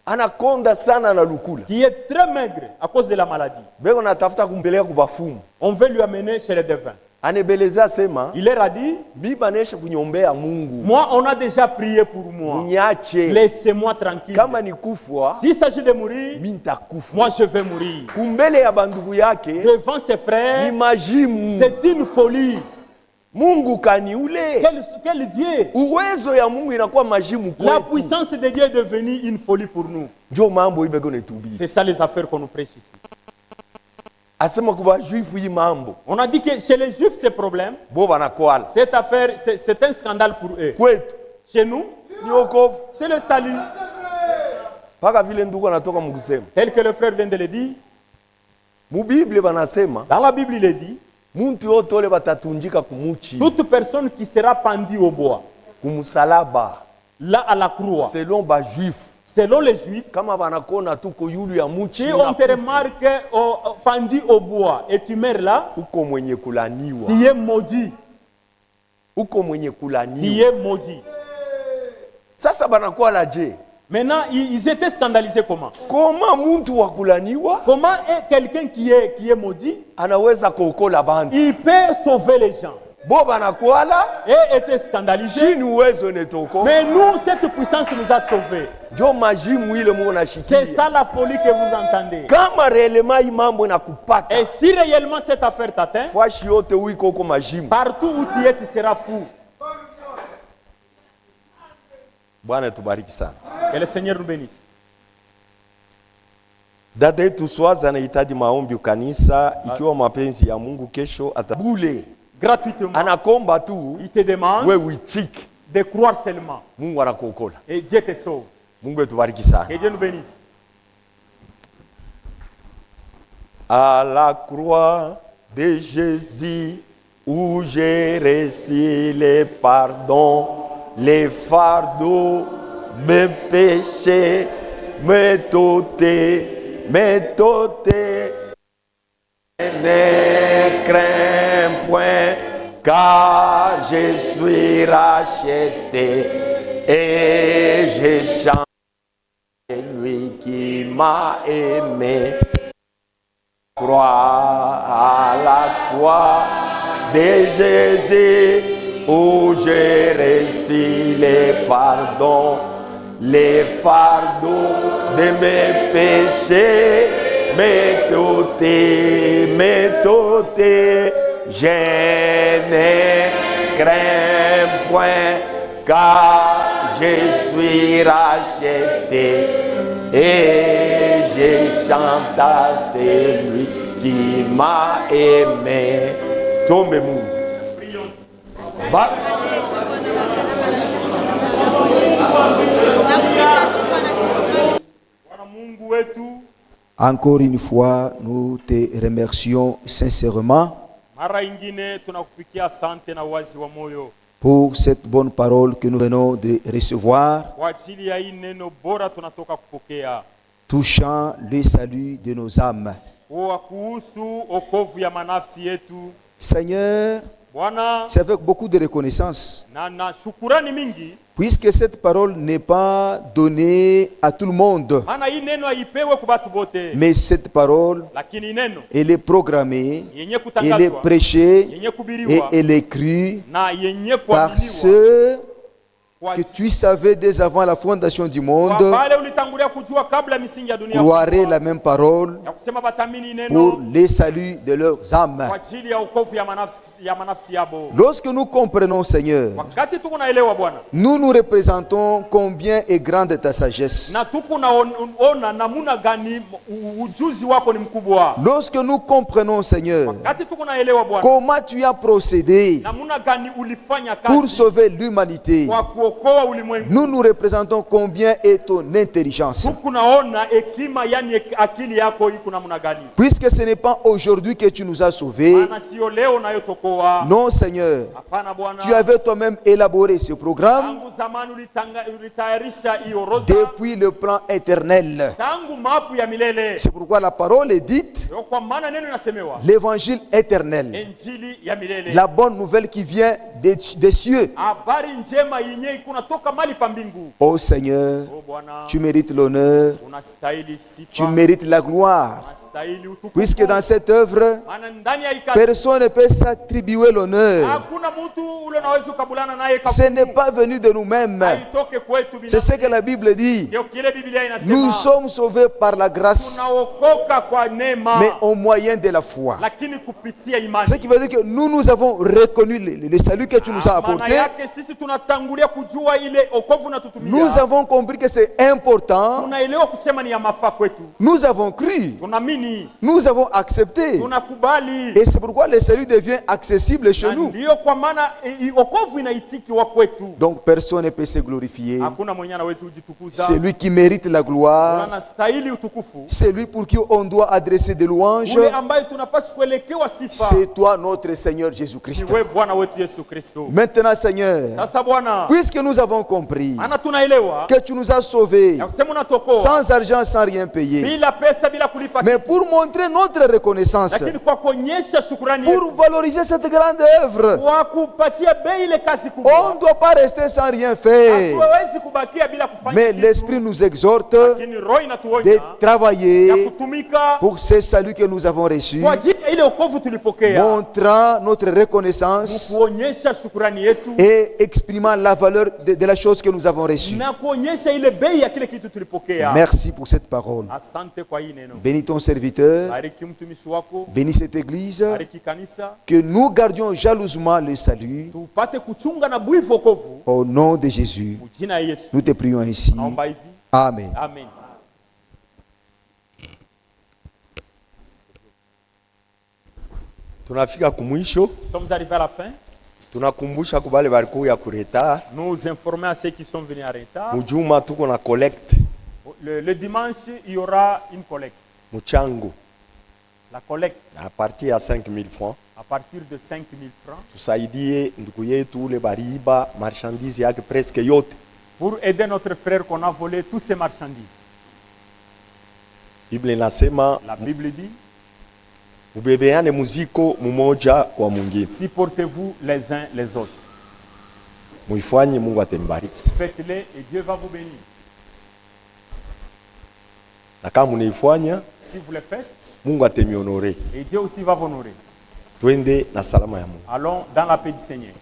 anakonda sana na lukula. qui est très maigre à cause de la maladie. Beko natafuta kumpeleka kubafumu. On veut lui amener chez les devins. Anebeleza sema, Il leur a dit, biba nesha kunyombea Mungu. moi on a déjà prié pour moi. Munyache. Laissez-moi tranquille. Kama ni kufwa, S'il s'agit de mourir, mimi nitakufa. moi je vais mourir. Kumbele ya bandugu yake Devant ses ni frères, majimu. c'est une folie. Mungu kani ule. Quel Dieu! Uwezo ya Mungu inakuwa majimu La kwetu. puissance de Dieu est devenue une folie pour nous. Njo mambo ibego netubi. C'est ça les affaires qu'on nous prêche ici. Asema kuba juifu hii mambo. On a dit que chez les Juifs, ce problème, Bo banakwala. cette affaire, c'est un scandale pour eux. Kwetu Chez nous, ni okovu. c'est le salut. Paka vile ndugu anatoka mkusema. Tel que le frère vient de le dire. Mu Biblia banasema Dans la Bible, il est dit, muntu yote ole batatunjika kumuchi. toute personne qui sera pendue au bois, Kumusalaba. là à la croix, Selon ba juif. selon les Juifs, Kama banakona tuko yulu ya muchi. si on te remarque pendu au bois et tu meurs là, Uko mwenye kulaniwa. tu es maudit. Uko mwenye Tu kulaniwa. es maudit. Sasa banakwala je? Maintenant, ils étaient scandalisés comment? Koma muntu wa kulaniwa Comment est quelqu'un qui est maudit, anaweza kuokola bantu? il peut sauver les gens? Bo banakwala Et était scandalisé. chini uwezo netoko. Mais nous, cette puissance nous a sauvés. Jo majimu ile Mungu C'est anashikia. ça la folie que vous entendez. Kama réellement hii mambo inakupata, Et si réellement cette affaire t'atteint, fashi yote uiko huko majimu. partout où tu es, tu seras fou. Bwana tubariki sana. Que le Seigneur nous bénisse. Dada yetu Swazi anahitaji maombi kanisa, ikiwa mapenzi ya Mungu kesho atabule. Gratuitement, Anakomba tu il te demande wewe uitike. de croire seulement. Mungu anakuokola. Et Dieu te sauve. Mungu tubariki sana. Que Dieu nous bénisse. À la croix de Jésus où j'ai reçu le pardon, les fardeaux, mes péchés, mes totés. Ne crains point, car je suis racheté et je chante lui qui m'a aimé. Crois à la croix de Jésus où j'ai reçu les pardons, les fardeaux de mes péchés, mais tout est, je ne crains point, car je suis racheté, et je chante à celui qui m'a aimé. Tombez-vous. Encore une fois, nous te remercions sincèrement pour cette bonne parole que nous venons de recevoir, touchant le salut de nos âmes. Seigneur, c'est avec beaucoup de reconnaissance, puisque cette parole n'est pas donnée à tout le monde, mais cette parole, elle est programmée, elle est prêchée et elle est crue par ceux que tu savais dès avant la fondation du monde croiraient la même parole pour les saluts de leurs âmes. Lorsque nous comprenons, Seigneur, nous nous représentons combien est grande ta sagesse. Lorsque nous comprenons, Seigneur, comment tu as procédé pour sauver l'humanité, nous nous représentons combien est ton intelligence. Puisque ce n'est pas aujourd'hui que tu nous as sauvés. Non, Seigneur, tu avais toi-même élaboré ce programme depuis le plan éternel. C'est pourquoi la parole est dite, l'évangile éternel, la bonne nouvelle qui vient des cieux. Oh Seigneur, tu mérites l'honneur, tu mérites la gloire, puisque dans cette œuvre, personne ne peut s'attribuer l'honneur. Ce n'est pas venu de nous-mêmes. C'est ce que la Bible dit. Nous sommes sauvés par la grâce, mais au moyen de la foi. Ce qui veut dire que nous avons reconnu le salut que tu nous as apporté. Nous avons compris que c'est important. Nous avons cru. Nous avons accepté. Et c'est pourquoi le salut devient accessible chez nous. Donc personne ne peut se glorifier. C'est lui qui mérite la gloire. C'est lui pour qui on doit adresser des louanges. C'est toi notre Seigneur Jésus-Christ. Maintenant Seigneur, puisque nous avons compris que tu nous as sauvés sans argent, sans rien payer, mais pour montrer notre reconnaissance, pour valoriser cette grande œuvre, on ne doit pas rester sans rien faire. Mais l'Esprit nous exhorte de travailler pour ce salut que nous avons reçu, montrant notre reconnaissance et exprimant la valeur de la chose que nous avons reçue. Merci pour cette parole. Bénis ton serviteur, bénis cette église, que nous gardions jalousement le salut. Au nom de Jésus, nous te prions ainsi. Amen. Tunafika kumwisho. Nous sommes arrivés à la fin. Tunakumbusha kubale barikuya kureta. Nous informer à ceux qui sont venus en retard. Mujuma tuko na collecte. Le dimanche, il y aura une collecte. Muchango. La collecte. À partir de 5 000 francs. À partir de 5 000 francs. Tusaidie ndugu yetu ule bariba marchandise yake presque yote. Pour aider notre frère qu'on a volé tous ses marchandises. Bible inasema. La Bible dit. Mubebeane muziko mumoja kwa mwingine. Supportez-vous les uns les autres. Muifanye Mungu atembariki. Faites-le et Dieu va vous bénir. Na kama munaifanya, si vous le faites, Mungu atemionore. Et Dieu aussi va vous honorer. Twende na salama ya Mungu. Allons dans la paix du Seigneur.